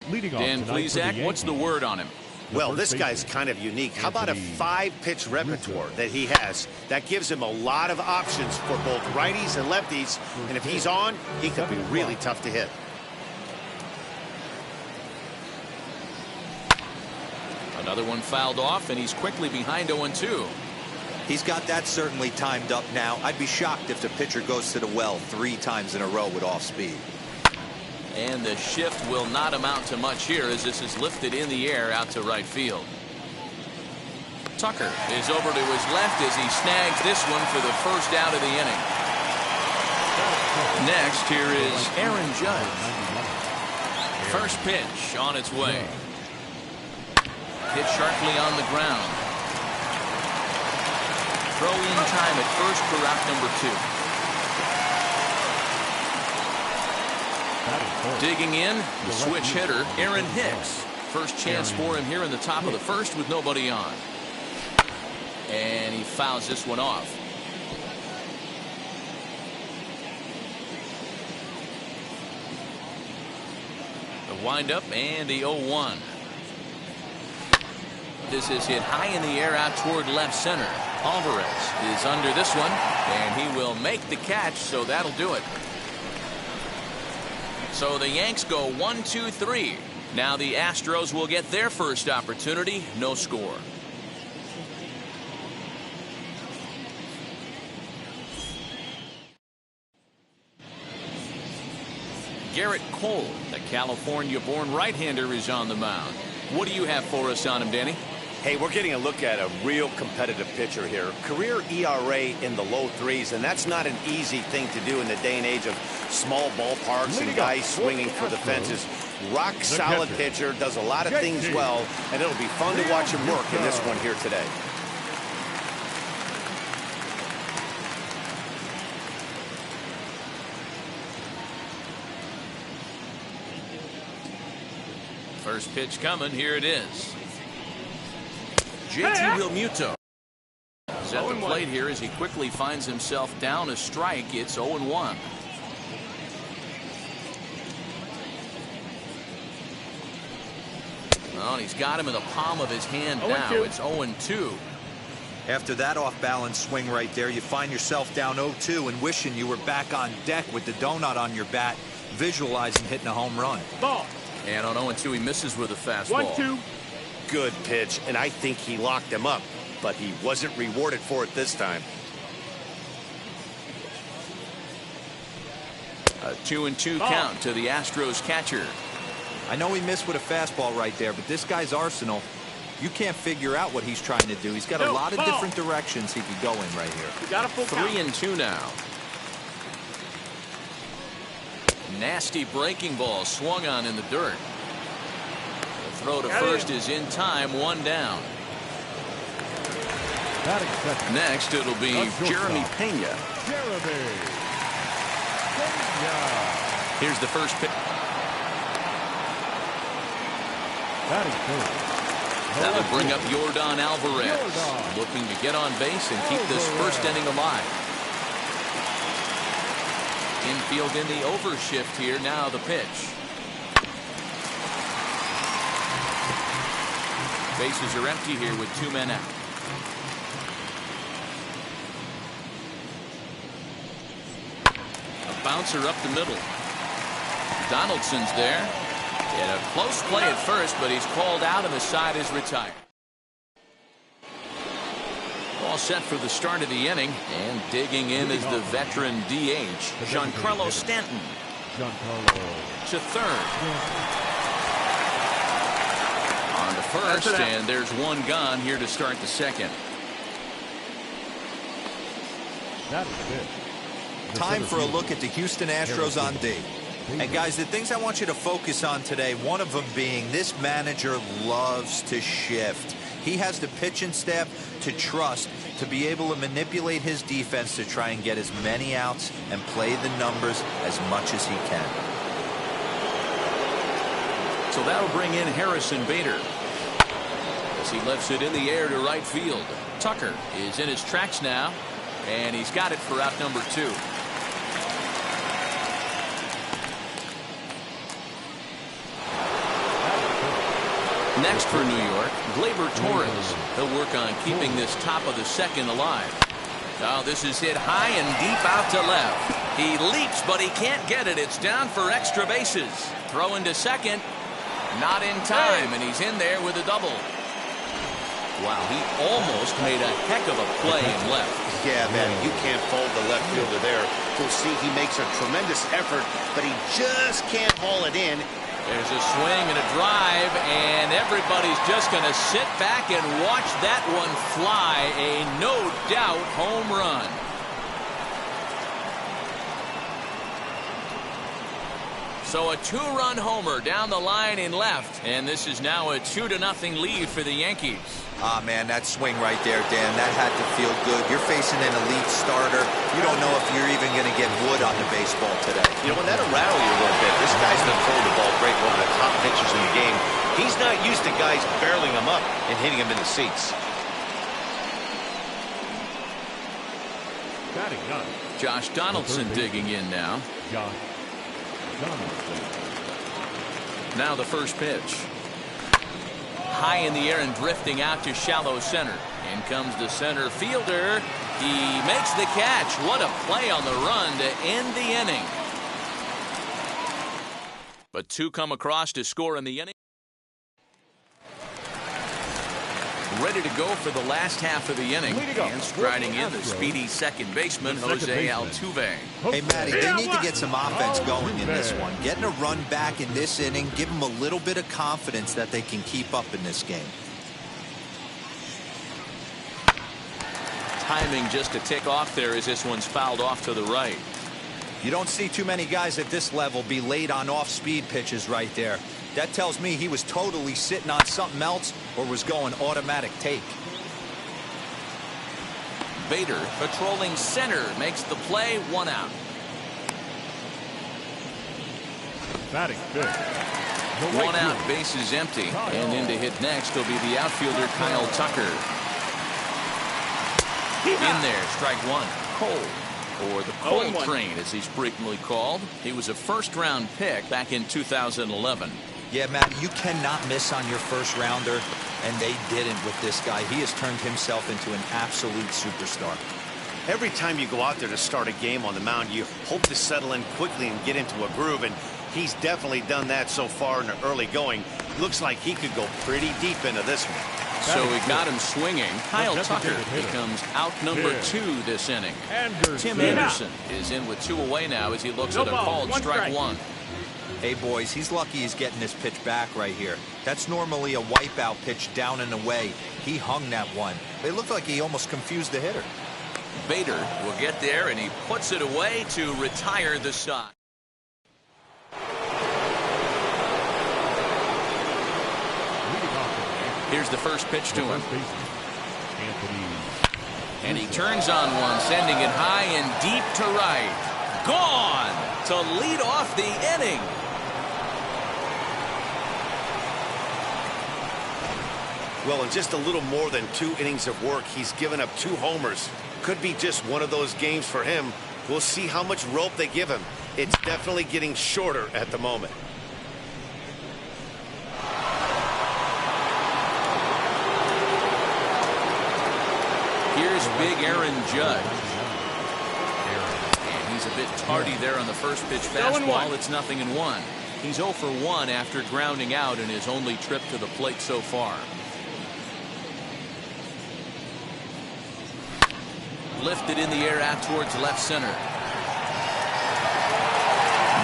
Speaker 1: Dan Plesac, what's the word on him?
Speaker 2: Well, this guy's kind of unique. How about a 5-pitch repertoire that he has? That gives him a lot of options for both righties and lefties. And if he's on, he could be really tough to hit.
Speaker 1: Another one fouled off, and he's quickly behind 0-2.
Speaker 4: He's got that certainly timed up now. I'd be shocked if the pitcher goes to the well 3 times in a row with off speed.
Speaker 1: And the shift will not amount to much here as this is lifted in the air out to right field. Tucker is over to his left as he snags this one for the first out of the inning. Next, here is Aaron Judge. First pitch on its way. Hit sharply on the ground. Throw in time at first for out number 2. Digging in, the switch hitter, Aaron Hicks. First chance for him here in the top of the first with nobody on. And he fouls this one off. The windup and the 0-1. This is hit high in the air out toward left center. Alvarez is under this one, and he will make the catch, so that'll do it. So the Yanks go 1-2-3. Now the Astros will get their first opportunity. No score. Garrett Cole, the California-born right-hander, is on the mound. What do you have for us on him, Danny?
Speaker 2: Hey, we're getting a look at a real competitive pitcher here. Career ERA in the low 3s, and that's not an easy thing to do in the day and age of small ballparks and guys swinging for the fences. Rock solid pitcher, does a lot of things well, and it'll be fun to watch him work in this one here today.
Speaker 1: First pitch coming. Here it is. JT Realmuto is at the plate here as he quickly finds himself down a strike. It's 0-1. Well, and he's got him in the palm of his hand now. It's 0-2.
Speaker 4: After that off-balance swing right there, you find yourself down 0-2 and wishing you were back on deck with the donut on your bat, visualizing hitting a home run.
Speaker 5: Ball.
Speaker 1: And on 0-2, he misses with a fastball.
Speaker 5: 1-2.
Speaker 2: Good pitch, and I think he locked him up, but he wasn't rewarded for it this time.
Speaker 1: A 2-2 count to the Astros catcher.
Speaker 4: I know he missed with a fastball right there, but this guy's arsenal, you can't figure out what he's trying to do. He's got a lot of different directions he could go in right here.
Speaker 5: You got a full
Speaker 1: 3-2 now. Nasty breaking ball swung on in the dirt. The throw to first is in time, 1 down. Next, it'll be Jeremy Pena. Here's the first pitch. That'll bring up Yordan Alvarez, looking to get on base and keep this first inning alive. Infield in the overshift here. Now the pitch. Bases are empty here with 2 men out. A bouncer up the middle. Donaldson's there. In a close play at first, but he's called out and the side is retired. all set for the start of the inning. And digging in is the veteran DH, Giancarlo Stanton. To third. On to first, and there's one gone here to start the second.
Speaker 7: Time for a look at the Houston Astros on D. And guys, the things I want you to focus on today, one of them being this manager loves to shift. He has the pitching staff to trust to be able to manipulate his defense to try and get as many outs and play the numbers as much as he can.
Speaker 1: So that'll bring in Harrison Bader as he lifts it in the air to right field. Tucker is in his tracks now, and he's got it for out number 2. Next for New York, Gleyber Torres. He'll work on keeping this top of the second alive. Now this is hit high and deep out to left. He leaps, but he can't get it. It's down for extra bases. Throw into second. Not in time, and he's in there with a double. Wow, he almost made a heck of a play in left.
Speaker 2: Yeah, man, you can't fold the left fielder there. You'll see he makes a tremendous effort, but he just can't haul it in.
Speaker 1: There's a swing and a drive, and everybody's just going to sit back and watch that one fly. A no-doubt home run. So a 2-run homer down the line in left, and this is now a 2-0 lead for the Yankees.
Speaker 7: Ah, man, that swing right there, Dan, that had to feel good. You're facing an elite starter. You don't know if you're even going to get wood on the baseball today.
Speaker 2: You know, when that'll rattle you a little bit. This guy's been throwing the ball great, one of the top pitchers in the game. He's not used to guys barreling him up and hitting him in the seats.
Speaker 1: Josh Donaldson digging in now. Now the first pitch. High in the air and drifting out to shallow center. In comes the center fielder. He makes the catch. What a play on the run to end the inning. But 2 come across to score in the inning. Ready to go for the last half of the inning. And striding in the speedy second baseman, Jose Altuve.
Speaker 7: Hey, Matty, they need to get some offense going in this one. Getting a run back in this inning, give them a little bit of confidence that they can keep up in this game.
Speaker 1: Timing just to tick off there as this one's fouled off to the right.
Speaker 7: You don't see too many guys at this level be late on off-speed pitches right there. That tells me he was totally sitting on something else or was going automatic take.
Speaker 1: Bader patrolling center makes the play, 1 out.
Speaker 3: Batting fifth.
Speaker 1: 1 out, base is empty. And in to hit next will be the outfielder Kyle Tucker. In there, strike 1. Cole, or the Cole train as he's frequently called. He was a first-round pick back in 2011.
Speaker 7: Yeah, Matt, you cannot miss on your first rounder, and they didn't with this guy. He has turned himself into an absolute superstar.
Speaker 2: Every time you go out there to start a game on the mound, you hope to settle in quickly and get into a groove, and he's definitely done that so far in the early going. Looks like he could go pretty deep into this one.
Speaker 1: So we got him swinging. Kyle Tucker becomes out number 2 this inning. Tim Anderson is in with 2 away now as he looks at a called strike 1.
Speaker 7: Hey, boys, he's lucky he's getting this pitch back right here. That's normally a wipeout pitch down and away. He hung that one. It looked like he almost confused the hitter.
Speaker 1: Bader will get there, and he puts it away to retire the side. Here's the first pitch to him. And he turns on one, sending it high and deep to right. Gone to lead off the inning.
Speaker 2: Well, in just a little more than 2 innings of work, he's given up 2 homers. Could be just one of those games for him. We'll see how much rope they give him. It's definitely getting shorter at the moment.
Speaker 1: Here's big Aaron Judge. And he's a bit tardy there on the first pitch fastball. It's 0-1. He's 0 for 1 after grounding out in his only trip to the plate so far. lifted in the air out towards left center.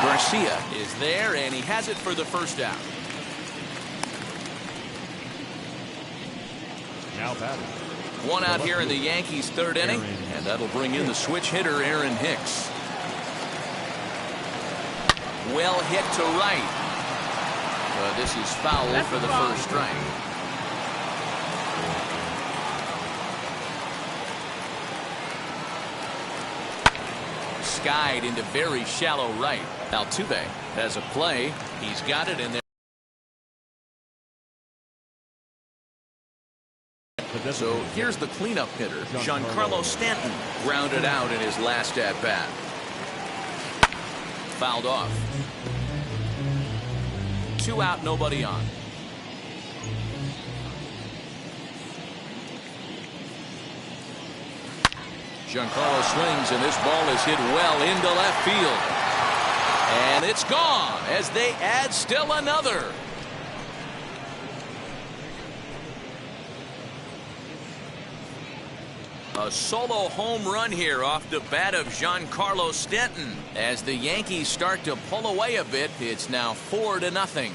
Speaker 1: Garcia is there, and he has it for the first out.
Speaker 3: Now batting.
Speaker 1: One out here in the Yankees' third inning, and that'll bring in the switch hitter, Aaron Hicks. Well hit to right. This is foul for the first strike. Skied into very shallow right. Altuve has a play. He's got it in there. So here's the cleanup hitter, Giancarlo Stanton, grounded out in his last at-bat. Fouled off. 2 out, nobody on. Giancarlo swings, and this ball is hit well into left field. And it's gone as they add still another. A solo home run here off the bat of Giancarlo Stanton. As the Yankees start to pull away a bit, it's now 4-0.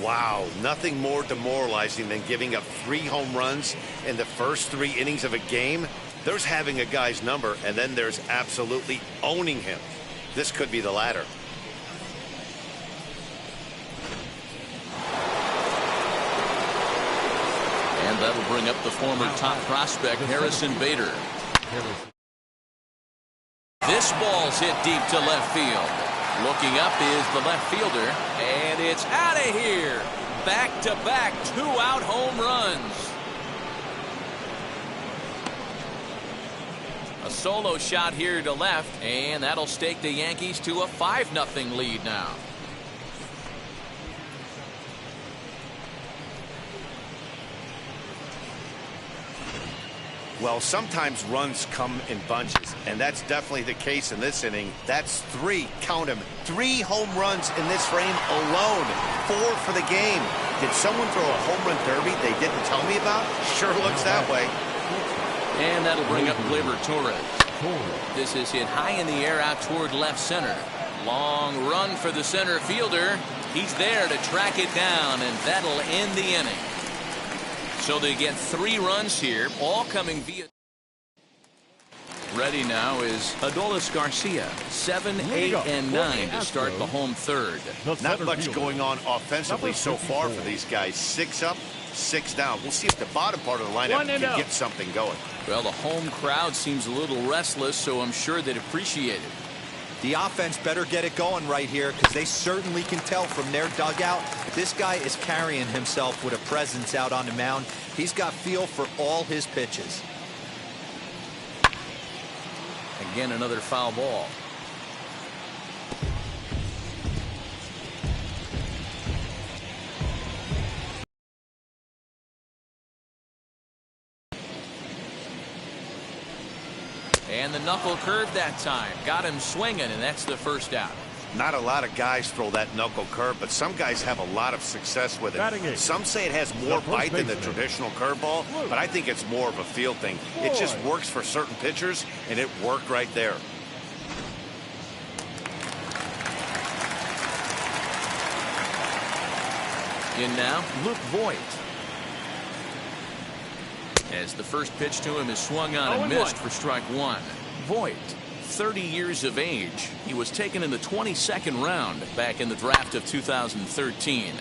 Speaker 2: Wow, nothing more demoralizing than giving up 3 home runs in the first 3 innings of a game. There's having a guy's number, and then there's absolutely owning him. This could be the latter.
Speaker 1: And that'll bring up the former top prospect, Harrison Bader. This ball's hit deep to left field. Looking up is the left fielder, and it's out of here. Back-to-back 2-out home runs. A solo shot here to left, and that'll stake the Yankees to a 5-0 lead now.
Speaker 2: Well, sometimes runs come in bunches, and that's definitely the case in this inning. That's 3, count them, 3 home runs in this frame alone. 4 for the game. Did someone throw a home run derby they didn't tell me about? Sure looks that way.
Speaker 1: And that'll bring up Gleyber Torres. This is hit high in the air out toward left center. Long run for the center fielder. He's there to track it down, and that'll end the inning. So they get 3 runs here, all coming via. Ready now is Adolis Garcia, 7, 8, and 9 to start the home third.
Speaker 2: Not much going on offensively so far for these guys. 6 up, 6 down. We'll see if the bottom part of the lineup can get something going.
Speaker 1: Well, the home crowd seems a little restless, so I'm sure they'd appreciate it.
Speaker 7: The offense better get it going right here, because they certainly can tell from their dugout this guy is carrying himself with a presence out on the mound. He's got feel for all his pitches.
Speaker 1: Again, another foul ball. And the knuckle curve that time. Got him swinging, and that's the first out.
Speaker 2: Not a lot of guys throw that knuckle curve, but some guys have a lot of success with it. Some say it has more bite than the traditional curveball, but I think it's more of a feel thing. It just works for certain pitchers, and it worked right there.
Speaker 1: In now, Luke Voigt. As the first pitch to him is swung on and missed for strike 1. Voigt, 30 years of age. He was taken in the 22nd round back in the draft of 2013.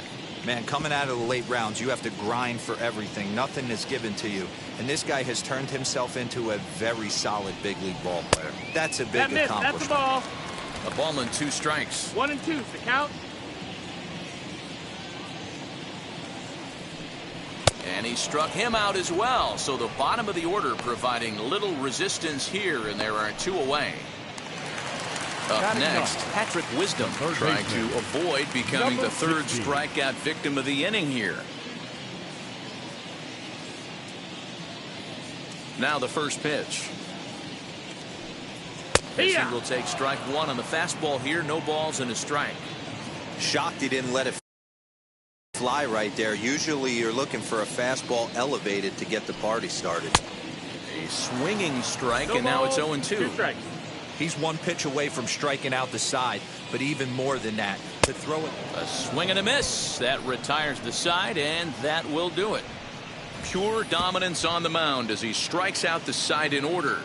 Speaker 7: Man, coming out of the late rounds, you have to grind for everything. Nothing is given to you. And this guy has turned himself into a very solid big league ball player. That's a big accomplishment.
Speaker 5: That's the ball.
Speaker 1: A ball and 2 strikes.
Speaker 5: 1 and 2 is the count.
Speaker 1: And he struck him out as well. So the bottom of the order providing little resistance here, and there are 2 away. Up next, Patrick Wisdom trying to avoid becoming the 3rd strikeout victim of the inning here. Now the first pitch. As he will take strike 1 on the fastball here. No balls and a strike.
Speaker 7: Shocked he didn't let it
Speaker 4: fly right there. Usually you're looking for a fastball elevated to get the party started.
Speaker 1: A swinging strike, and now it's 0-2.
Speaker 5: 2 strikes.
Speaker 7: He's one pitch away from striking out the side, but even more than that, to throw it.
Speaker 1: A swing and a miss. That retires the side, and that will do it. Pure dominance on the mound as he strikes out the side in order.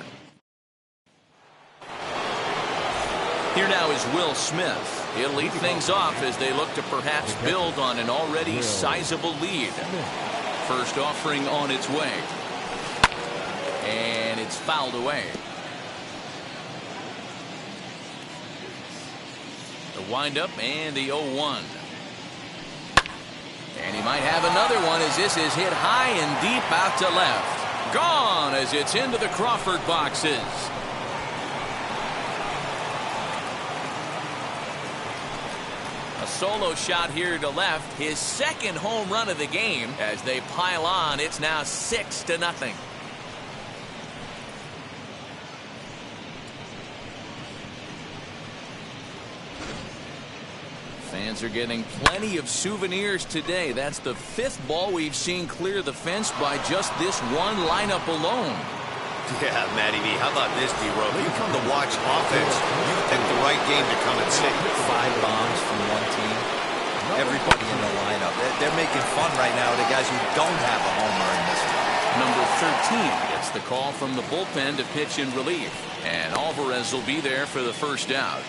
Speaker 1: Here now is Will Smith. He'll lead things off as they look to perhaps build on an already sizable lead. First offering on its way. And it's fouled away. The windup and the 0-1. And he might have another one as this is hit high and deep out to left. Gone as it's into the Crawford boxes. A solo shot here to left. His second home run of the game. As they pile on, it's now 6-0. Fans are getting plenty of souvenirs today. That's the 5th ball we've seen clear the fence by just this one lineup alone.
Speaker 2: Yeah, Matty V, how about this, D-Row? You come to watch offense, you pick the right game to come and sit.
Speaker 4: 5 bombs from one team. Everybody in the lineup. They're making fun right now of the guys who don't have a homer in this one.
Speaker 1: Number 13 gets the call from the bullpen to pitch in relief. And Alvarez will be there for the first out.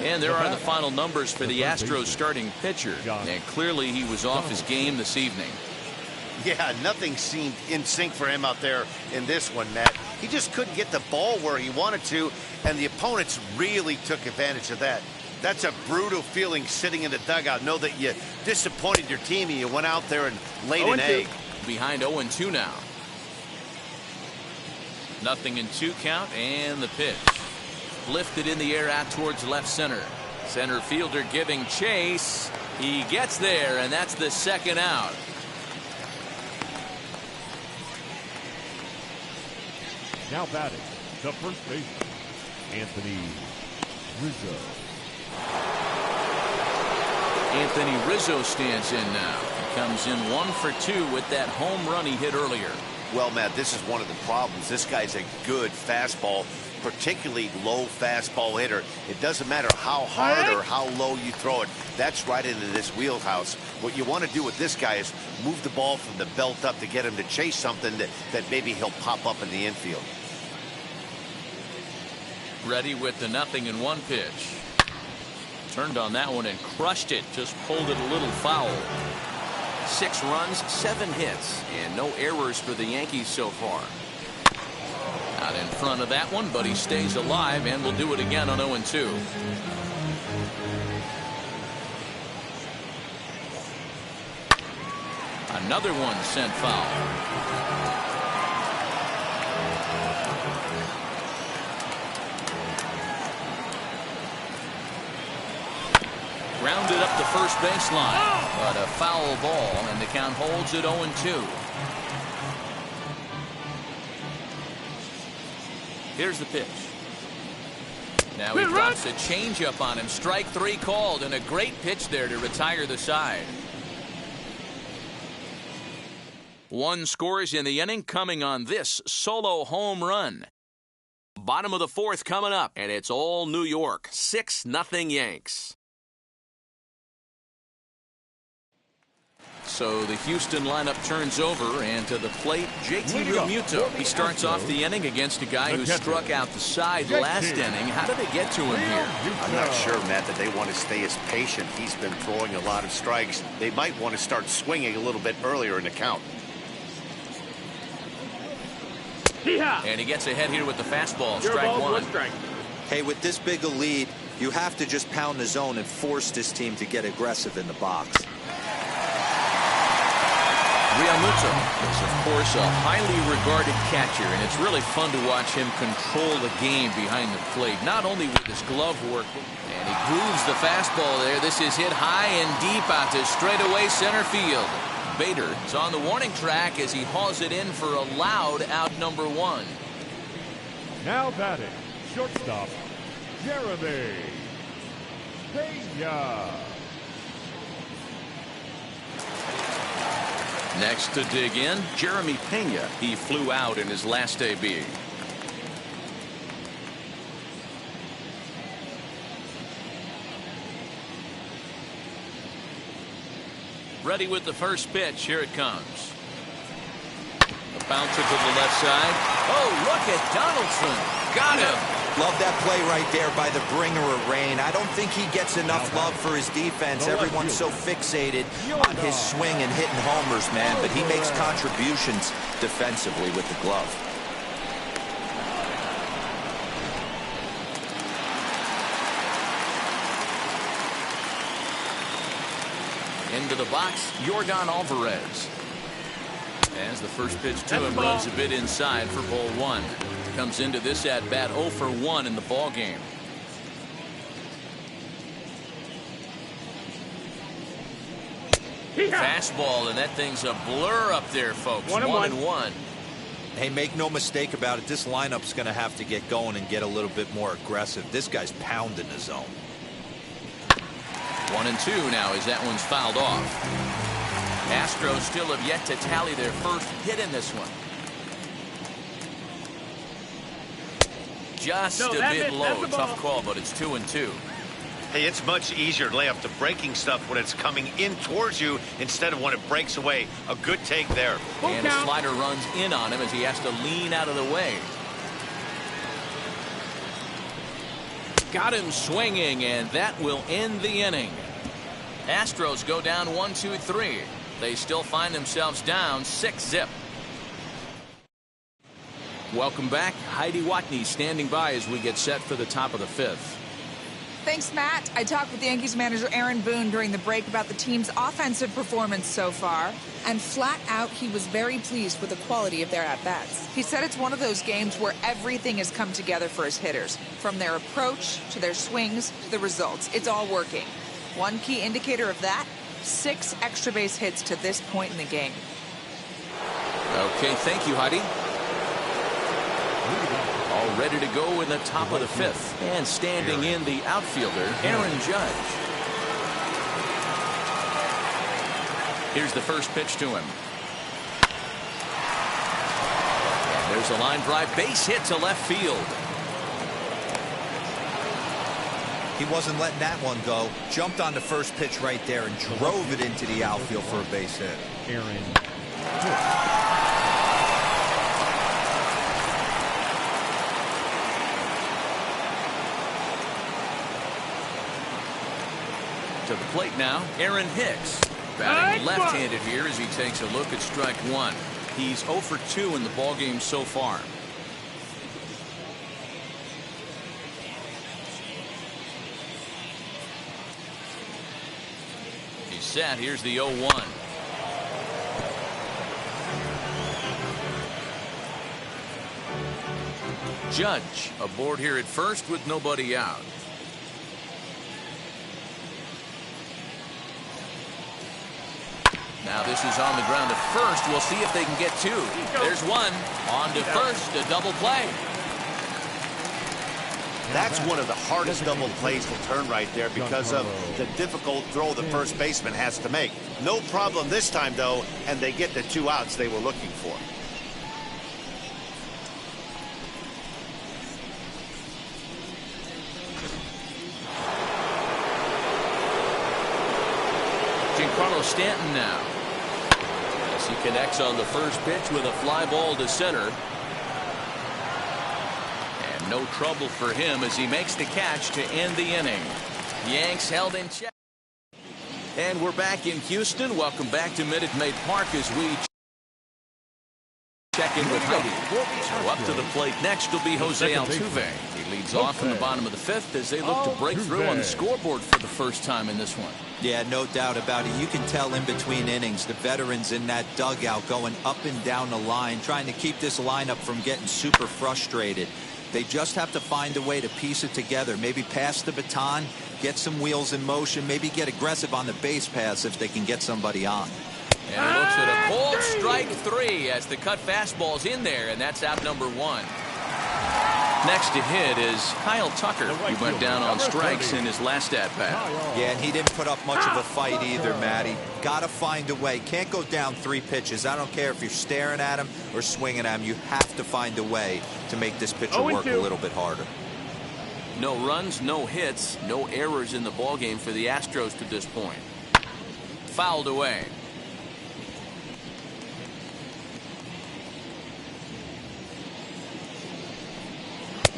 Speaker 1: And there are the final numbers for the Astros starting pitcher. And clearly he was off his game this evening.
Speaker 2: Yeah, nothing seemed in sync for him out there in this one, Matt. He just couldn't get the ball where he wanted to, and the opponents really took advantage of that. That's a brutal feeling sitting in the dugout. Know that you disappointed your team and you went out there and laid an egg.
Speaker 1: Behind 0-2 now. 0-2 count, and the pitch. Lifted in the air out towards left center. Center fielder giving chase. He gets there, and that's the second out.
Speaker 3: Now batting, the first baseman, Anthony Rizzo.
Speaker 1: Anthony Rizzo stands in now. He comes in 1 for 2 with that home run he hit earlier.
Speaker 2: Well, Matt, this is one of the problems. This guy's a good fastball, particularly low fastball hitter. It doesn't matter how hard or how low you throw it. That's right into this wheelhouse. What you want to do with this guy is move the ball from the belt up to get him to chase something that maybe he'll pop up in the infield.
Speaker 1: Ready with the 0-1 pitch. Turned on that one and crushed it. Just pulled it a little foul. 6 runs, 7 hits, and no errors for the Yankees so far. Out in front of that one, but he stays alive and will do it again on 0-2. Another one sent foul. Grounded up the first baseline, but a foul ball, and the count holds at 0-2. Here's the pitch. Now he drops a changeup on him. Strike 3 called, and a great pitch there to retire the side. 1 scores in the inning coming on this solo home run. Bottom of the 4th coming up, and it's all New York. 6-0 Yanks. So the Houston lineup turns over, and to the plate, JT Realmuto. He starts off the inning against a guy who struck out the side last inning. How did they get to him here?
Speaker 2: I'm not sure, Matt, that they want to stay as patient. He's been throwing a lot of strikes. They might want to start swinging a little bit earlier in the count.
Speaker 1: And he gets ahead here with the fastball. Strike 1.
Speaker 4: Hey, with this big a lead, you have to just pound the zone and force this team to get aggressive in the box.
Speaker 1: Realmuto is, of course, a highly regarded catcher, and it's really fun to watch him control the game behind the plate, not only with his glove work, and he grooves the fastball there. This is hit high and deep out to straightaway center field. Bader is on the warning track as he hauls it in for a loud out number 1.
Speaker 3: Now batting, shortstop, Jeremy Pena.
Speaker 1: Next to dig in, Jeremy Pena. He flew out in his last AB. Ready with the first pitch. Here it comes. A bouncer to the left side. Oh, look at Donaldson. Got him.
Speaker 4: Love that play right there by the bringer of rain. I don't think he gets enough love for his defense. Everyone's so fixated on his swing and hitting homers, man. But he makes contributions defensively with the glove.
Speaker 1: Into the box, Yordan Alvarez. As the first pitch to him runs a bit inside for ball one. Comes into this at bat 0 for 1 in the ball game. Fastball, and that thing's a blur up there, folks. 1-1.
Speaker 4: Hey, make no mistake about it. This lineup's going to have to get going and get a little bit more aggressive. This guy's pounding the zone.
Speaker 1: 1-2 now as that one's fouled off. Astros still have yet to tally their first hit in this one. Just a bit low. Tough call, but it's 2-2.
Speaker 2: Hey, it's much easier to lay up the breaking stuff when it's coming in towards you instead of when it breaks away. A good take there.
Speaker 1: And a slider runs in on him as he has to lean out of the way. Got him swinging, and that will end the inning. Astros go down 1-2-3. They still find themselves down 6-0. Welcome back. Heidi Watney standing by as we get set for the top of the fifth.
Speaker 8: Thanks, Matt. I talked with Yankees manager Aaron Boone during the break about the team's offensive performance so far, and flat out he was very pleased with the quality of their at-bats. He said it's one of those games where everything has come together for his hitters, from their approach to their swings to the results. It's all working. One key indicator of that, 6 extra base hits to this point in the game.
Speaker 1: Okay, thank you, Heidi. All ready to go in the top of the fifth. And standing in the outfielder, Aaron Judge. Here's the first pitch to him. And there's a line drive base hit to left field.
Speaker 4: He wasn't letting that one go. Jumped on the first pitch right there and drove it into the outfield for a base hit.
Speaker 3: Aaron.
Speaker 1: To the plate now, Aaron Hicks. Batting left-handed here as he takes a look at strike one. He's 0 for 2 in the ballgame so far. He's set. Here's the 0-1. Judge aboard here at first with nobody out. Now this is on the ground at first. We'll see if they can get 2. There's one. On to first. A double play.
Speaker 2: That's one of the hardest double plays to turn right there because of the difficult throw the first baseman has to make. No problem this time, though, and they get the 2 outs they were looking for.
Speaker 1: Giancarlo Stanton now. As he connects on the first pitch with a fly ball to center. And no trouble for him as he makes the catch to end the inning. Yanks held in check. And we're back in Houston. Welcome back to Minute Maid Park as we check in with Heidi. So up to the plate next will be Jose Altuve. He leads off in the bottom of the fifth as they look to break through on the scoreboard for the first time in this one.
Speaker 4: Yeah, no doubt about it. You can tell in between innings the veterans in that dugout going up and down the line, trying to keep this lineup from getting super frustrated. They just have to find a way to piece it together. Maybe pass the baton, get some wheels in motion, maybe get aggressive on the base paths if they can get somebody on.
Speaker 1: And he looks at a cold strike 3 as the cut fastball's in there, and that's out number 1. Next to hit is Kyle Tucker. He went down on strikes in his last at-bat.
Speaker 7: Yeah, and he didn't put up much of a fight either, Matty. Got to find a way. Can't go down 3 pitches. I don't care if you're staring at him or swinging at him. You have to find a way to make this pitcher work a little bit harder.
Speaker 1: No runs, no hits, no errors in the ballgame for the Astros to this point. Fouled away.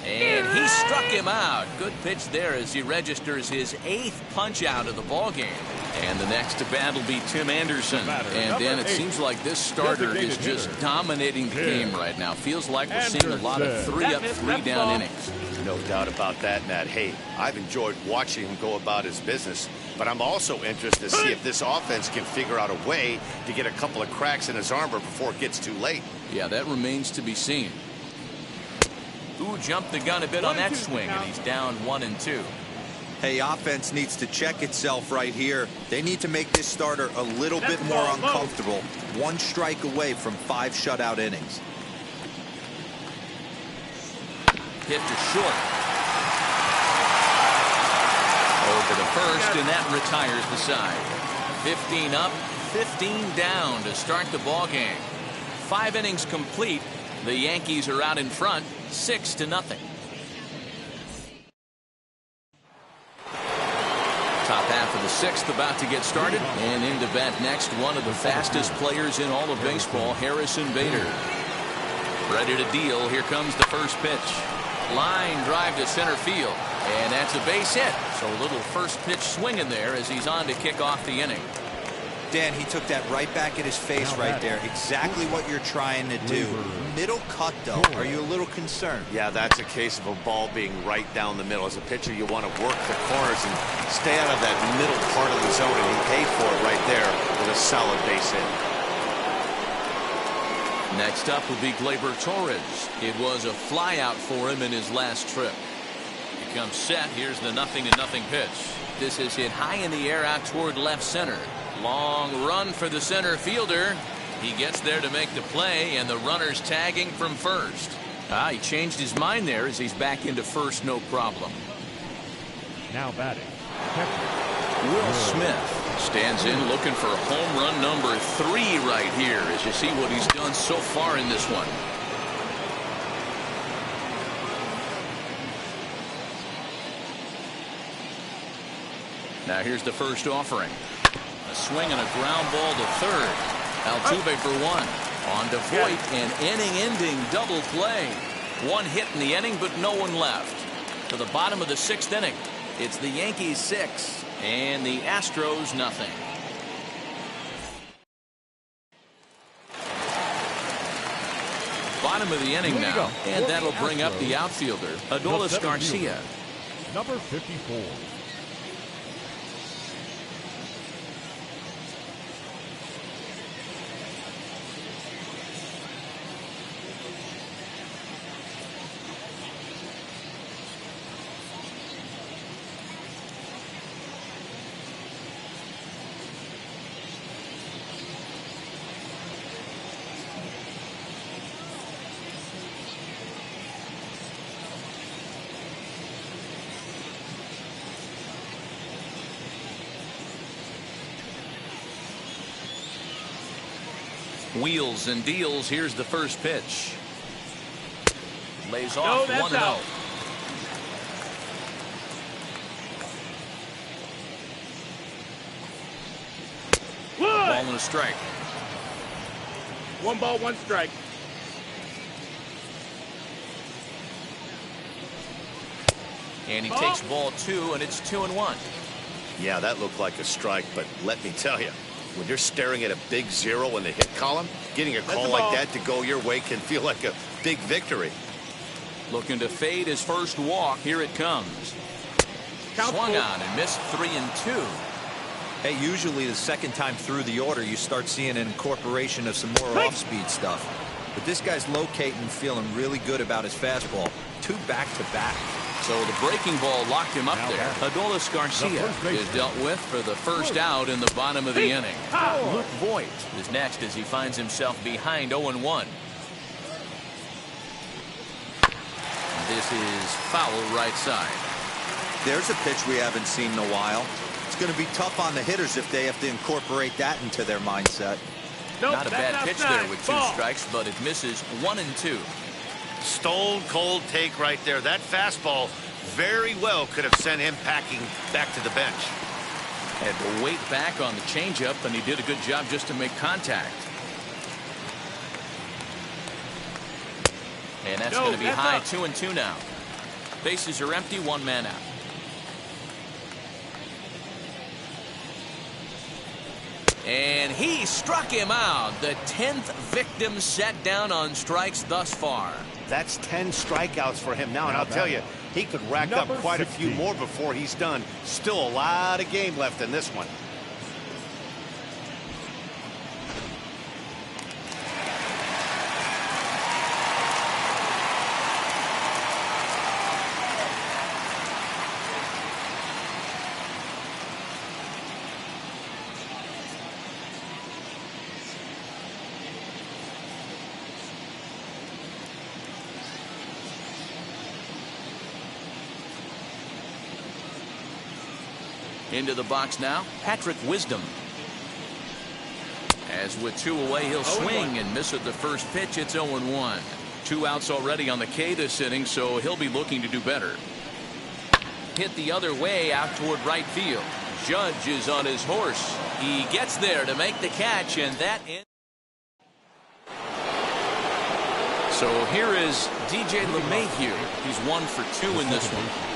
Speaker 1: And he struck him out. Good pitch there as he registers his 8th punch out of the ballgame. And the next to bat will be Tim Anderson. And then it seems like this starter is just dominating the game right now. Feels like we're seeing a lot of 3-up, 3-down innings.
Speaker 2: No doubt about that, Matt. Hey, I've enjoyed watching him go about his business, but I'm also interested to see if this offense can figure out a way to get a couple of cracks in his armor before it gets too late.
Speaker 1: Yeah, that remains to be seen. Ooh, jumped the gun a bit on that swing, and he's down 1-2.
Speaker 7: Hey, offense needs to check itself right here. They need to make this starter a little bit more uncomfortable. 1 strike away from 5 shutout innings.
Speaker 1: Hit to short. Over to first, and that retires the side. 15 up, 15 down to start the ball game. 5 innings complete. The Yankees are out in front, 6-0. Top half of the 6th about to get started, and into bat next, one of the fastest players in all of baseball, Harrison Bader. Ready to deal. Here comes the first pitch. Line drive to center field, and that's a base hit. So a little first pitch swinging there as he's on to kick off the inning.
Speaker 7: Dan, he took that right back at his face right there. Exactly what you're trying to do. Middle cut, though. Are you a little concerned?
Speaker 2: Yeah, that's a case of a ball being right down the middle. As a pitcher, you want to work the corners and stay out of that middle part of the zone, and he paid for it right there with a solid base hit.
Speaker 9: Next up will be Gleyber Torres. It was a flyout for him in his last trip. He comes set. Here's the 0-0 pitch. This is hit high in the air out toward left center. Long run for the center fielder. He gets there to make the play, and the runner's tagging from first. He changed his mind there as he's back into first, no problem.
Speaker 3: Now batting,
Speaker 1: Will Smith stands in looking for home run number 3 right here as you see what he's done so far in this one. Now here's the first offering. A swing and a ground ball to third. Altuve for 1. On to Voit, an inning-ending double play. 1 hit in the inning, but no one left. To the bottom of the 6th inning, it's the Yankees 6 and the Astros 0. Bottom of the inning now, and that'll bring up the outfielder, Adolis Garcia.
Speaker 3: Number 54.
Speaker 1: Wheels and deals. Here's the first pitch. Lays off 1-0. Ball and a strike.
Speaker 5: 1 ball, 1 strike.
Speaker 1: And he takes ball 2, and it's 2-1.
Speaker 2: Yeah, that looked like a strike, but let me tell you, when you're staring at a big 0 in the hit column, getting a call like that to go your way can feel like a big victory.
Speaker 1: Looking to fade his first walk. Here it comes. Swung on and missed 3-2.
Speaker 7: Hey, usually the second time through the order, you start seeing an incorporation of some more off-speed stuff. But this guy's locating, feeling really good about his fastball. 2 back-to-back.
Speaker 1: So the breaking ball locked him up there. Adolis Garcia is dealt with for the first out in the bottom of the inning. Luke Voit is next as he finds himself behind 0-1. This is foul right side.
Speaker 4: There's a pitch we haven't seen in a while. It's going to be tough on the hitters if they have to incorporate that into their mindset.
Speaker 5: Nope,
Speaker 1: Not a bad pitch there with 2
Speaker 5: Ball.
Speaker 1: strikes, but it misses 1 and 2.
Speaker 2: Stone cold take right there. That fastball very well could have sent him packing back to the bench.
Speaker 1: Had to wait back on the changeup, and he did a good job just to make contact. And that's going to be high, 2 and 2 now. Bases are empty, 1 man out. And he struck him out. The 10th victim set down on strikes thus far.
Speaker 2: That's 10 strikeouts for him now, and I'll tell you, he could rack up quite a few more before he's done. Still a lot of game left in this one.
Speaker 1: Into the box now, Patrick Wisdom. As with 2 away, he'll swing and miss at the first pitch. It's 0-1. 2 outs already on the K this inning, so he'll be looking to do better. Hit the other way out toward right field. Judge is on his horse. He gets there to make the catch, and that ends. So here is DJ LeMahieu. He's 1 for 2 in this one.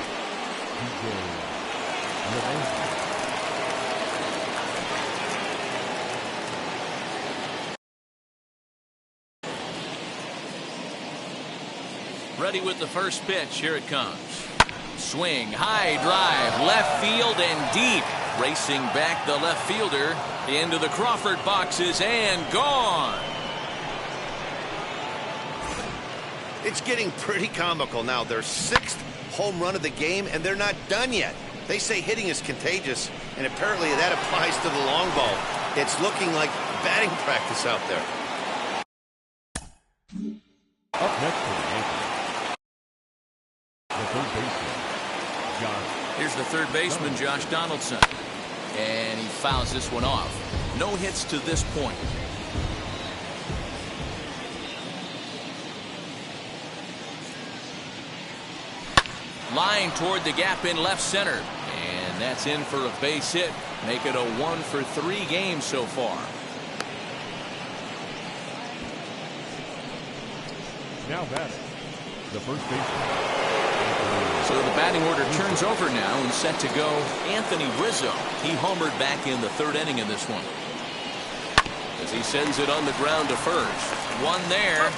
Speaker 1: Ready with the first pitch. Here it comes. Swing, high drive, left field and deep. Racing back the left fielder into the Crawford boxes and gone.
Speaker 2: It's getting pretty comical now. Their 6th home run of the game, and they're not done yet. They say hitting is contagious, and apparently that applies to the long ball. It's looking like batting practice out there.
Speaker 3: Up next for the Yankees, the third baseman, Josh.
Speaker 1: Here's the third baseman, Josh Donaldson. And he fouls this one off. No hits to this point. Line toward the gap in left center. And that's in for a base hit. Make it a 1 for 3 game so far.
Speaker 3: Now batting, the first baseman.
Speaker 1: So the batting order turns over now and set to go Anthony Rizzo. He homered back in the 3rd inning in this one. As he sends it on the ground to first. One there.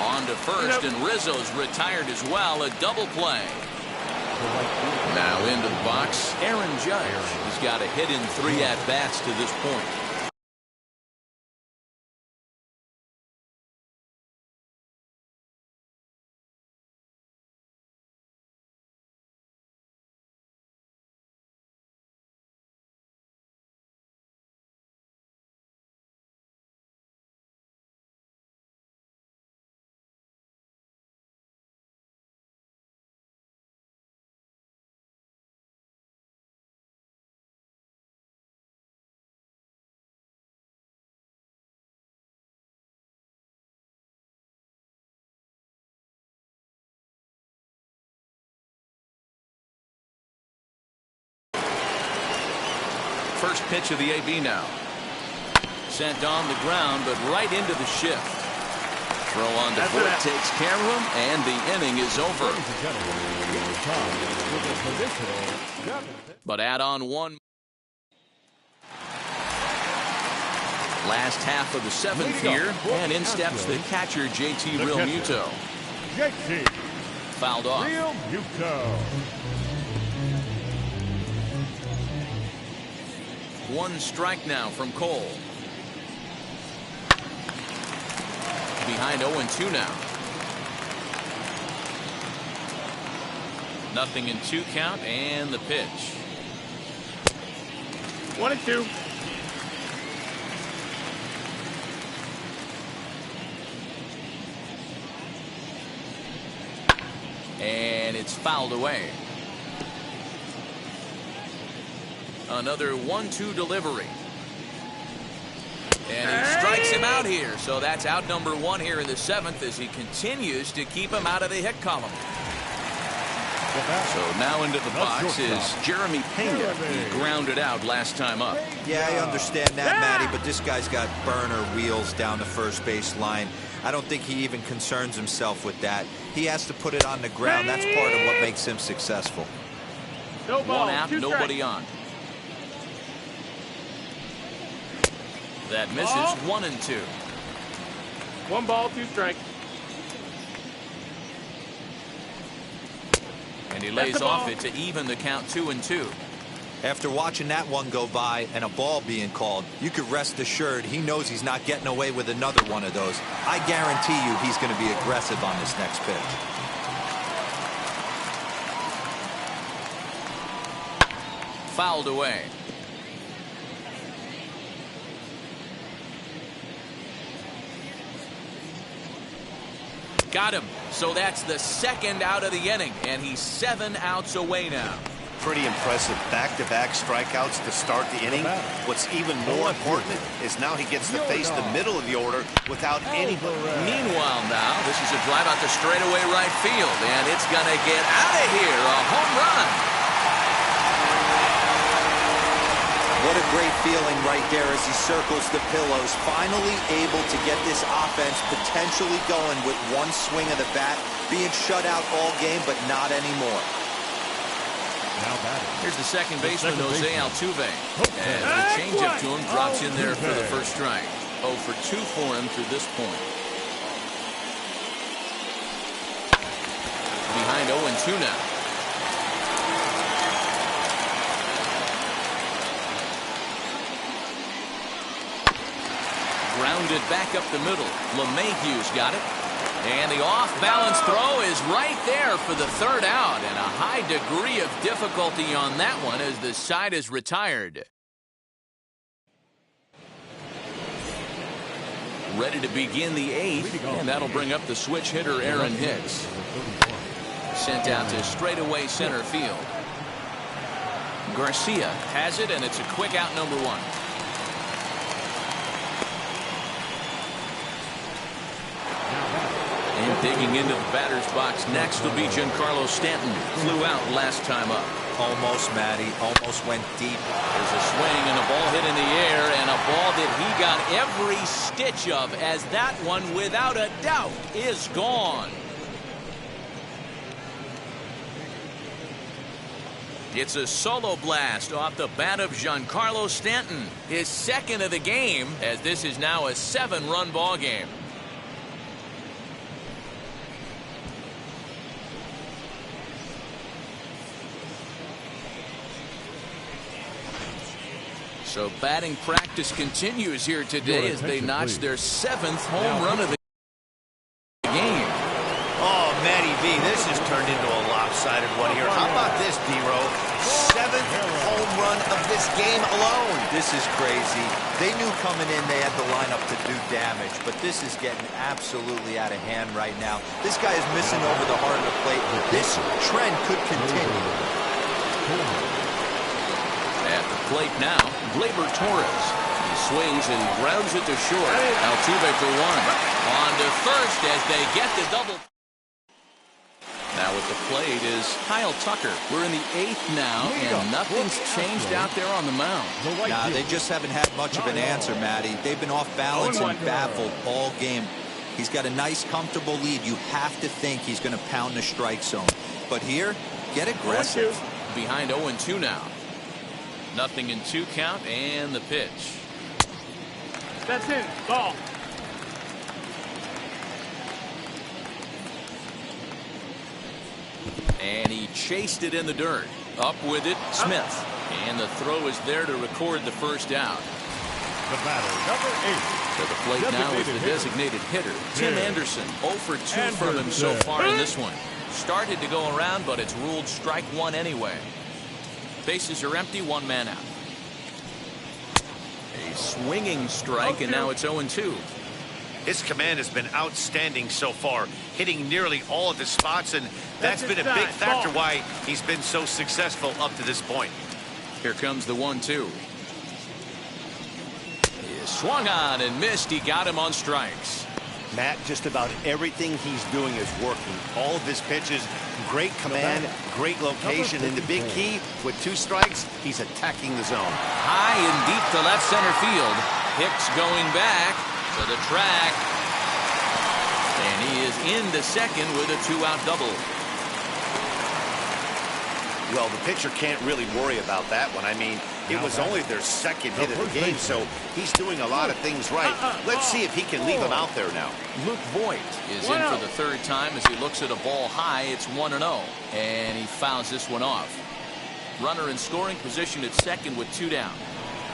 Speaker 1: On to first, and Rizzo's retired as well. A double play. Now into the box, Aaron Judge. He's got a hit in 3 at-bats to this point. First pitch of the AB now. Sent on the ground, but right into the shift. Throw on to Ford takes care of him, and the inning is over. But add on one. Last half of the 7th here, and in steps the catcher, JT Realmuto. Fouled off. One strike now from Cole. Behind 0-2 now. Nothing in 2 count, and the pitch.
Speaker 5: 1-2.
Speaker 1: And it's fouled away. Another 1-2 delivery. And he strikes him out here. So that's out number 1 here in the 7th as he continues to keep him out of the hit column. So now into the box is Jeremy Pena. He grounded out last time up.
Speaker 4: Yeah, I understand that, Matty, but this guy's got burner wheels down the first base line. I don't think he even concerns himself with that. He has to put it on the ground. That's part of what makes him successful.
Speaker 5: No ball,
Speaker 1: one out, nobody on. That misses. 1-2.
Speaker 5: 1 ball, 2 strikes.
Speaker 1: And he lays off it to even the count 2-2.
Speaker 4: After watching that one go by and a ball being called, you could rest assured he knows he's not getting away with another one of those. I guarantee you he's going to be aggressive on this next pitch.
Speaker 1: Fouled away. Got him. So that's the 2nd out of the inning, and he's 7 outs away now.
Speaker 2: Pretty impressive back-to-back strikeouts to start the inning. What's even more important is now he gets to face the middle of the order without anybody.
Speaker 1: Meanwhile now, this is a drive out to straightaway right field, and it's going to get out of here. A home run.
Speaker 4: What a great feeling right there as he circles the pillows. Finally able to get this offense potentially going with one swing of the bat. Being shut out all game, but not anymore.
Speaker 1: Here's the second baseman, Jose Altuve. And the changeup to him drops in there for the first strike. 0 for 2 for him to this point. Behind 0-2 now. Grounded back up the middle. LeMahieu's got it. And the off-balance throw is right there for the 3rd out. And a high degree of difficulty on that one as the side is retired. Ready to begin the 8th. And that'll bring up the switch hitter, Aaron Hicks. Sent out to straightaway center field. Garcia has it, and it's a quick out number 1. And digging into the batter's box next will be Giancarlo Stanton. Flew out last time up.
Speaker 4: Almost, Matty. Almost went deep.
Speaker 1: There's a swing and a ball hit in the air, and a ball that he got every stitch of, as that one, without a doubt, is gone. It's a solo blast off the bat of Giancarlo Stanton. His 2nd of the game, as this is now a 7-run ball game. So batting practice continues here today as they notch their 7th home run of the game.
Speaker 2: Oh, Matty V, this has turned into a lopsided one here. How about this, D-Row? 7th home run of this game alone.
Speaker 4: This is crazy. They knew coming in they had the lineup to do damage, but this is getting absolutely out of hand right now. This guy is missing over the heart of the plate. This trend could continue.
Speaker 1: At the plate now, Gleyber Torres. He swings and grounds it to short. Altuve for 1. On to first as they get the double. Now at the plate is Kyle Tucker. We're in the 8th now, and nothing's changed out there on the mound.
Speaker 4: Nah, they just haven't had much of an answer, Matty. They've been off balance and baffled all game. He's got a nice, comfortable lead. You have to think he's going to pound the strike zone. But here, get aggressive.
Speaker 1: Behind 0-2 now. 0-2 count, and the pitch.
Speaker 5: That's it. Ball.
Speaker 1: And he chased it in the dirt. Up with it, Smith. And the throw is there to record the first out.
Speaker 3: The batter, number 8.
Speaker 1: To the plate now is the designated hitter, Tim Anderson. 0 for 2 from him so far in this one. Started to go around, but it's ruled strike 1 anyway. Bases are empty, 1 man out. A swinging strike, and now it's 0-2.
Speaker 2: His command has been outstanding so far, hitting nearly all of his spots, and that's been a big factor why he's been so successful up to this point.
Speaker 1: Here comes the 1-2. He swung on and missed. He got him on strikes.
Speaker 2: Matt, just about everything he's doing is working. All of his pitches, great command, great location, and the big key, with 2 strikes, he's attacking the zone.
Speaker 1: High and deep to left center field. Hicks going back to the track. And he is into second with a 2-out double.
Speaker 2: Well, the pitcher can't really worry about that one. I mean, it was only their second hit of the game, so he's doing a lot of things right. Let's see if he can leave him out there now.
Speaker 1: Luke Voigt is in for the 3rd time as he looks at a ball high. It's 1-0, and he fouls this one off. Runner in scoring position at second with 2 down.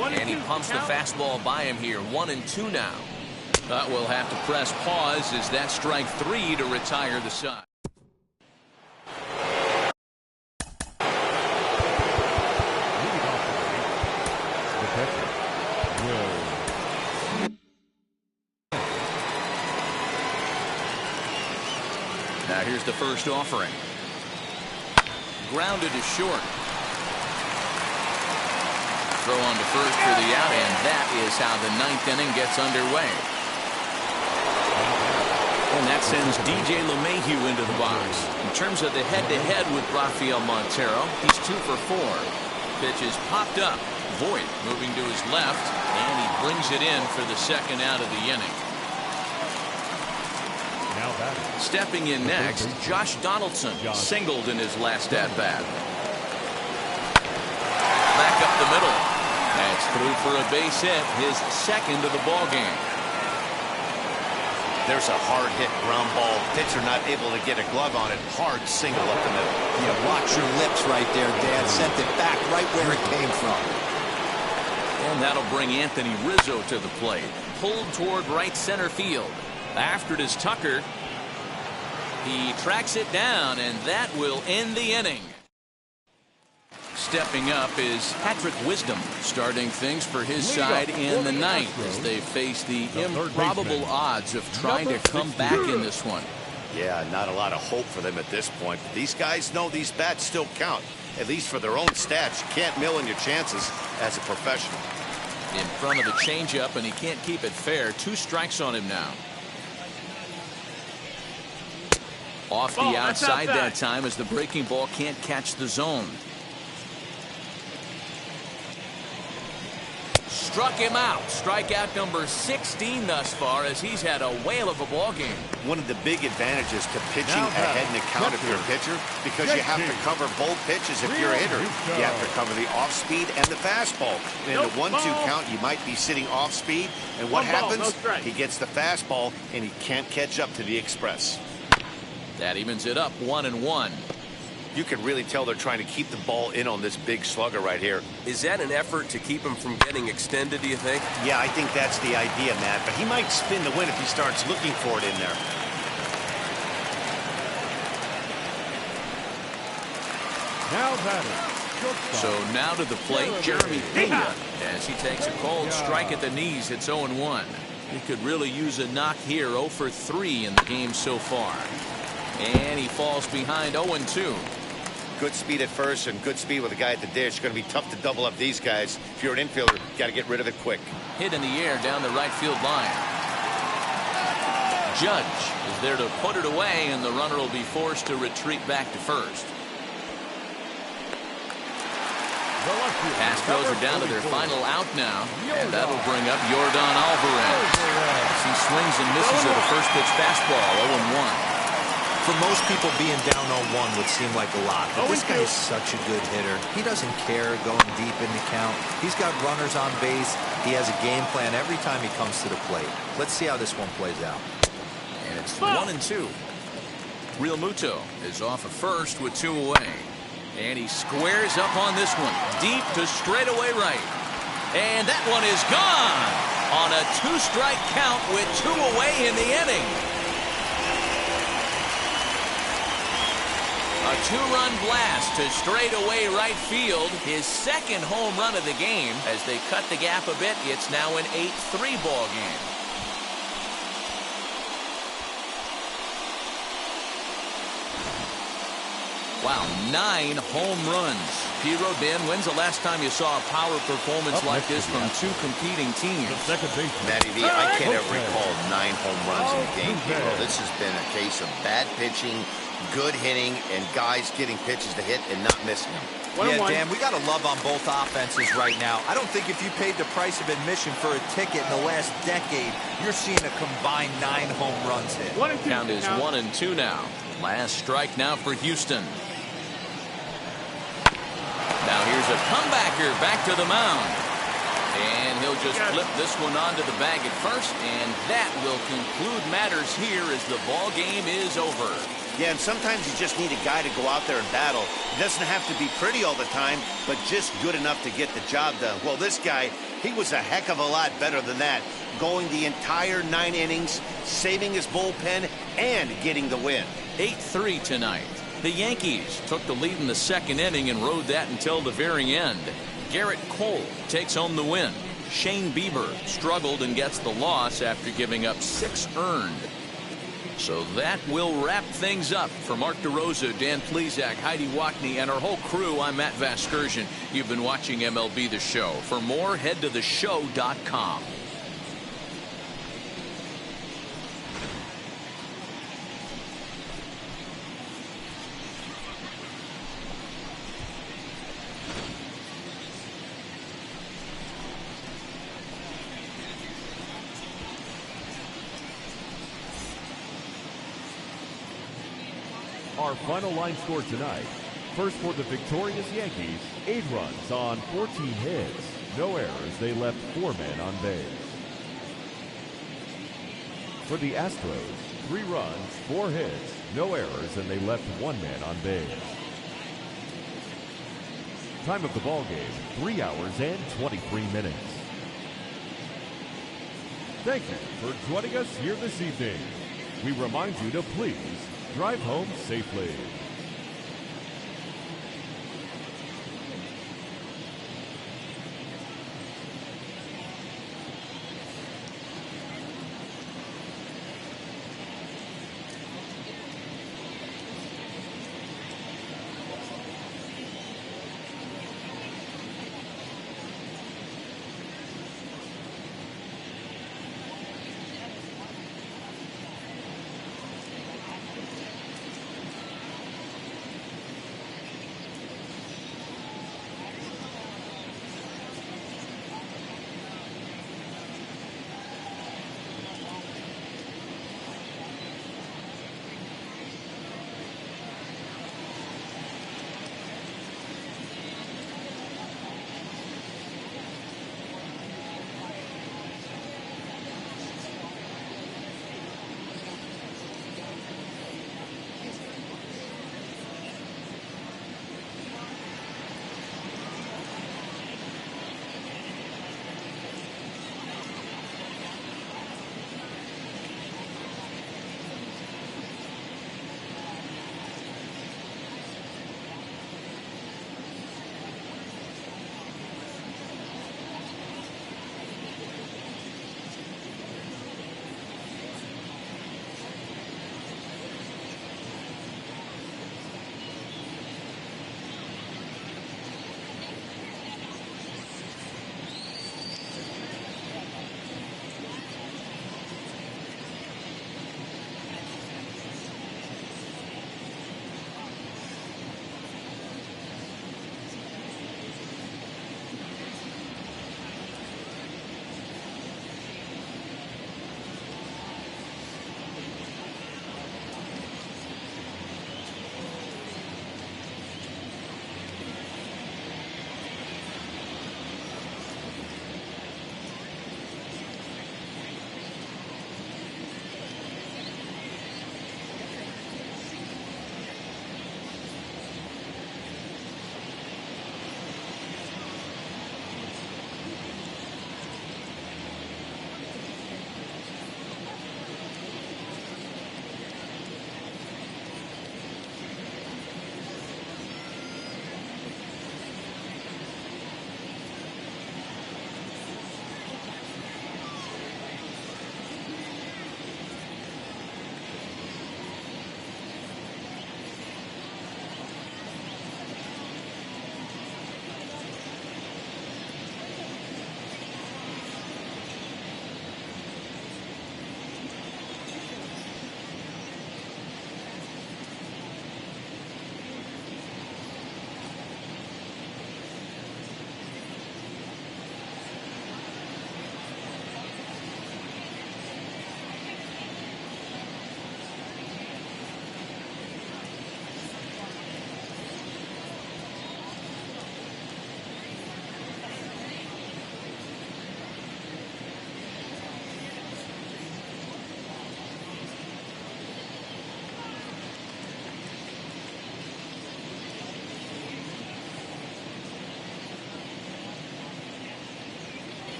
Speaker 1: And he pumps the fastball by him here. 1-2 now. But we'll have to press pause as that strike 3 to retire the side. Now here's the first offering. Grounded to short. Throw on to first for the out, and that is how the 9th inning gets underway. And that sends DJ LeMahieu into the box. In terms of the head-to-head with Rafael Montero, he's 2 for 4. Pitch is popped up. Voigt moving to his left, and he brings it in for the 2nd out of the inning. Stepping in next, Josh Donaldson singled in his last at-bat. Back up the middle. That's through for a base hit, his 2nd of the ball game.
Speaker 2: There's a hard hit ground ball. Pitcher not able to get a glove on it. Hard single up the middle.
Speaker 4: Yeah, watch your lips right there, Dad. Sent it back right where it came from.
Speaker 1: And that'll bring Anthony Rizzo to the plate. Pulled toward right center field. After it is Tucker. He tracks it down, and that will end the inning. Stepping up is Patrick Wisdom, starting things for his side in the 9th as they face the improbable odds of trying to come back in this one.
Speaker 2: Yeah, not a lot of hope for them at this point. But these guys know these bats still count, at least for their own stats. You can't mill in your chances as a professional.
Speaker 1: In front of the changeup, and he can't keep it fair. 2 strikes on him now. Off the outside that time as the breaking ball can't catch the zone. Struck him out. Strikeout number 16 thus far as he's had a whale of a ball game.
Speaker 2: One of the big advantages to pitching ahead in the count if you're a pitcher, because you have to cover both pitches if you're a hitter. You have to cover the off speed and the fastball. And in the 1-2 count, you might be sitting off speed, and what happens? He gets the fastball and he can't catch up to the express.
Speaker 1: That evens it up 1-1.
Speaker 2: You can really tell they're trying to keep the ball in on this big slugger right here.
Speaker 6: Is that an effort to keep him from getting extended, do you think?
Speaker 2: Yeah, I think that's the idea, Matt. But he might spin the win if he starts looking for it in there.
Speaker 3: Now batting.
Speaker 1: So now to the plate, Jeremy Pena, as he takes a cold strike at the knees. It's 0-1. He could really use a knock here. 0 for 3 in the game so far. And he falls behind 0-2.
Speaker 2: Good speed at first and good speed with a guy at the dish. It's going to be tough to double up these guys. If you're an infielder, you got to get rid of it quick.
Speaker 1: Hit in the air down the right field line. Judge is there to put it away, and the runner will be forced to retreat back to first. Astros are down to their final out now, and that'll bring up Yordan Alvarez. He swings and misses at a first pitch fastball. 0-1.
Speaker 7: For most people, being down 0-1 would seem like a lot, but this guy is such a good hitter. He doesn't care going deep in the count. He's got runners on base. He has a game plan every time he comes to the plate. Let's see how this one plays out.
Speaker 1: And it's 1-2. Real Muto is off at first with 2 away. And he squares up on this one. Deep to straightaway right. And that one is gone on a 2-strike count with 2 away in the inning. A 2-run blast to straightaway right field. His 2nd home run of the game. As they cut the gap a bit, it's now an 8-3 ball game. Wow, 9 home runs. P. Rodin, when's the last time you saw a power performance like this from 2 competing teams?
Speaker 2: Matty V, I can't ever recall 9 home runs in a game. This has been a case of bad pitching, good hitting, and guys getting pitches to hit and not missing them.
Speaker 7: Yeah, Dan, we got to love on both offenses right now. I don't think if you paid the price of admission for a ticket in the last decade, you're seeing a combined 9 home runs hit.
Speaker 1: Count is 1-2 now. Last strike now for Houston. Now here's a comebacker back to the mound. And he'll just flip this one onto the bag at first, and that will conclude matters here as the ball game is over.
Speaker 2: Yeah, and sometimes you just need a guy to go out there and battle. It doesn't have to be pretty all the time, but just good enough to get the job done. Well, this guy, he was a heck of a lot better than that, going the entire 9 innings, saving his bullpen, and getting the win.
Speaker 1: 8-3 tonight. The Yankees took the lead in the 2nd inning and rode that until the very end. Garrett Cole takes home the win. Shane Bieber struggled and gets the loss after giving up 6 earned. So that will wrap things up. For Mark DeRosa, Dan Plesac, Heidi Wackney, and our whole crew, I'm Matt Vasgersian. You've been watching MLB The Show. For more, head to theshow.com.
Speaker 3: Our final line score tonight. First for the victorious Yankees, 8 runs on 14 hits. No errors. They left 4 men on base. For the Astros, 3 runs, 4 hits. No errors, and they left 1 man on base. Time of the ball game, 3 hours and 23 minutes. Thank you for joining us here this evening. We remind you to please drive home safely.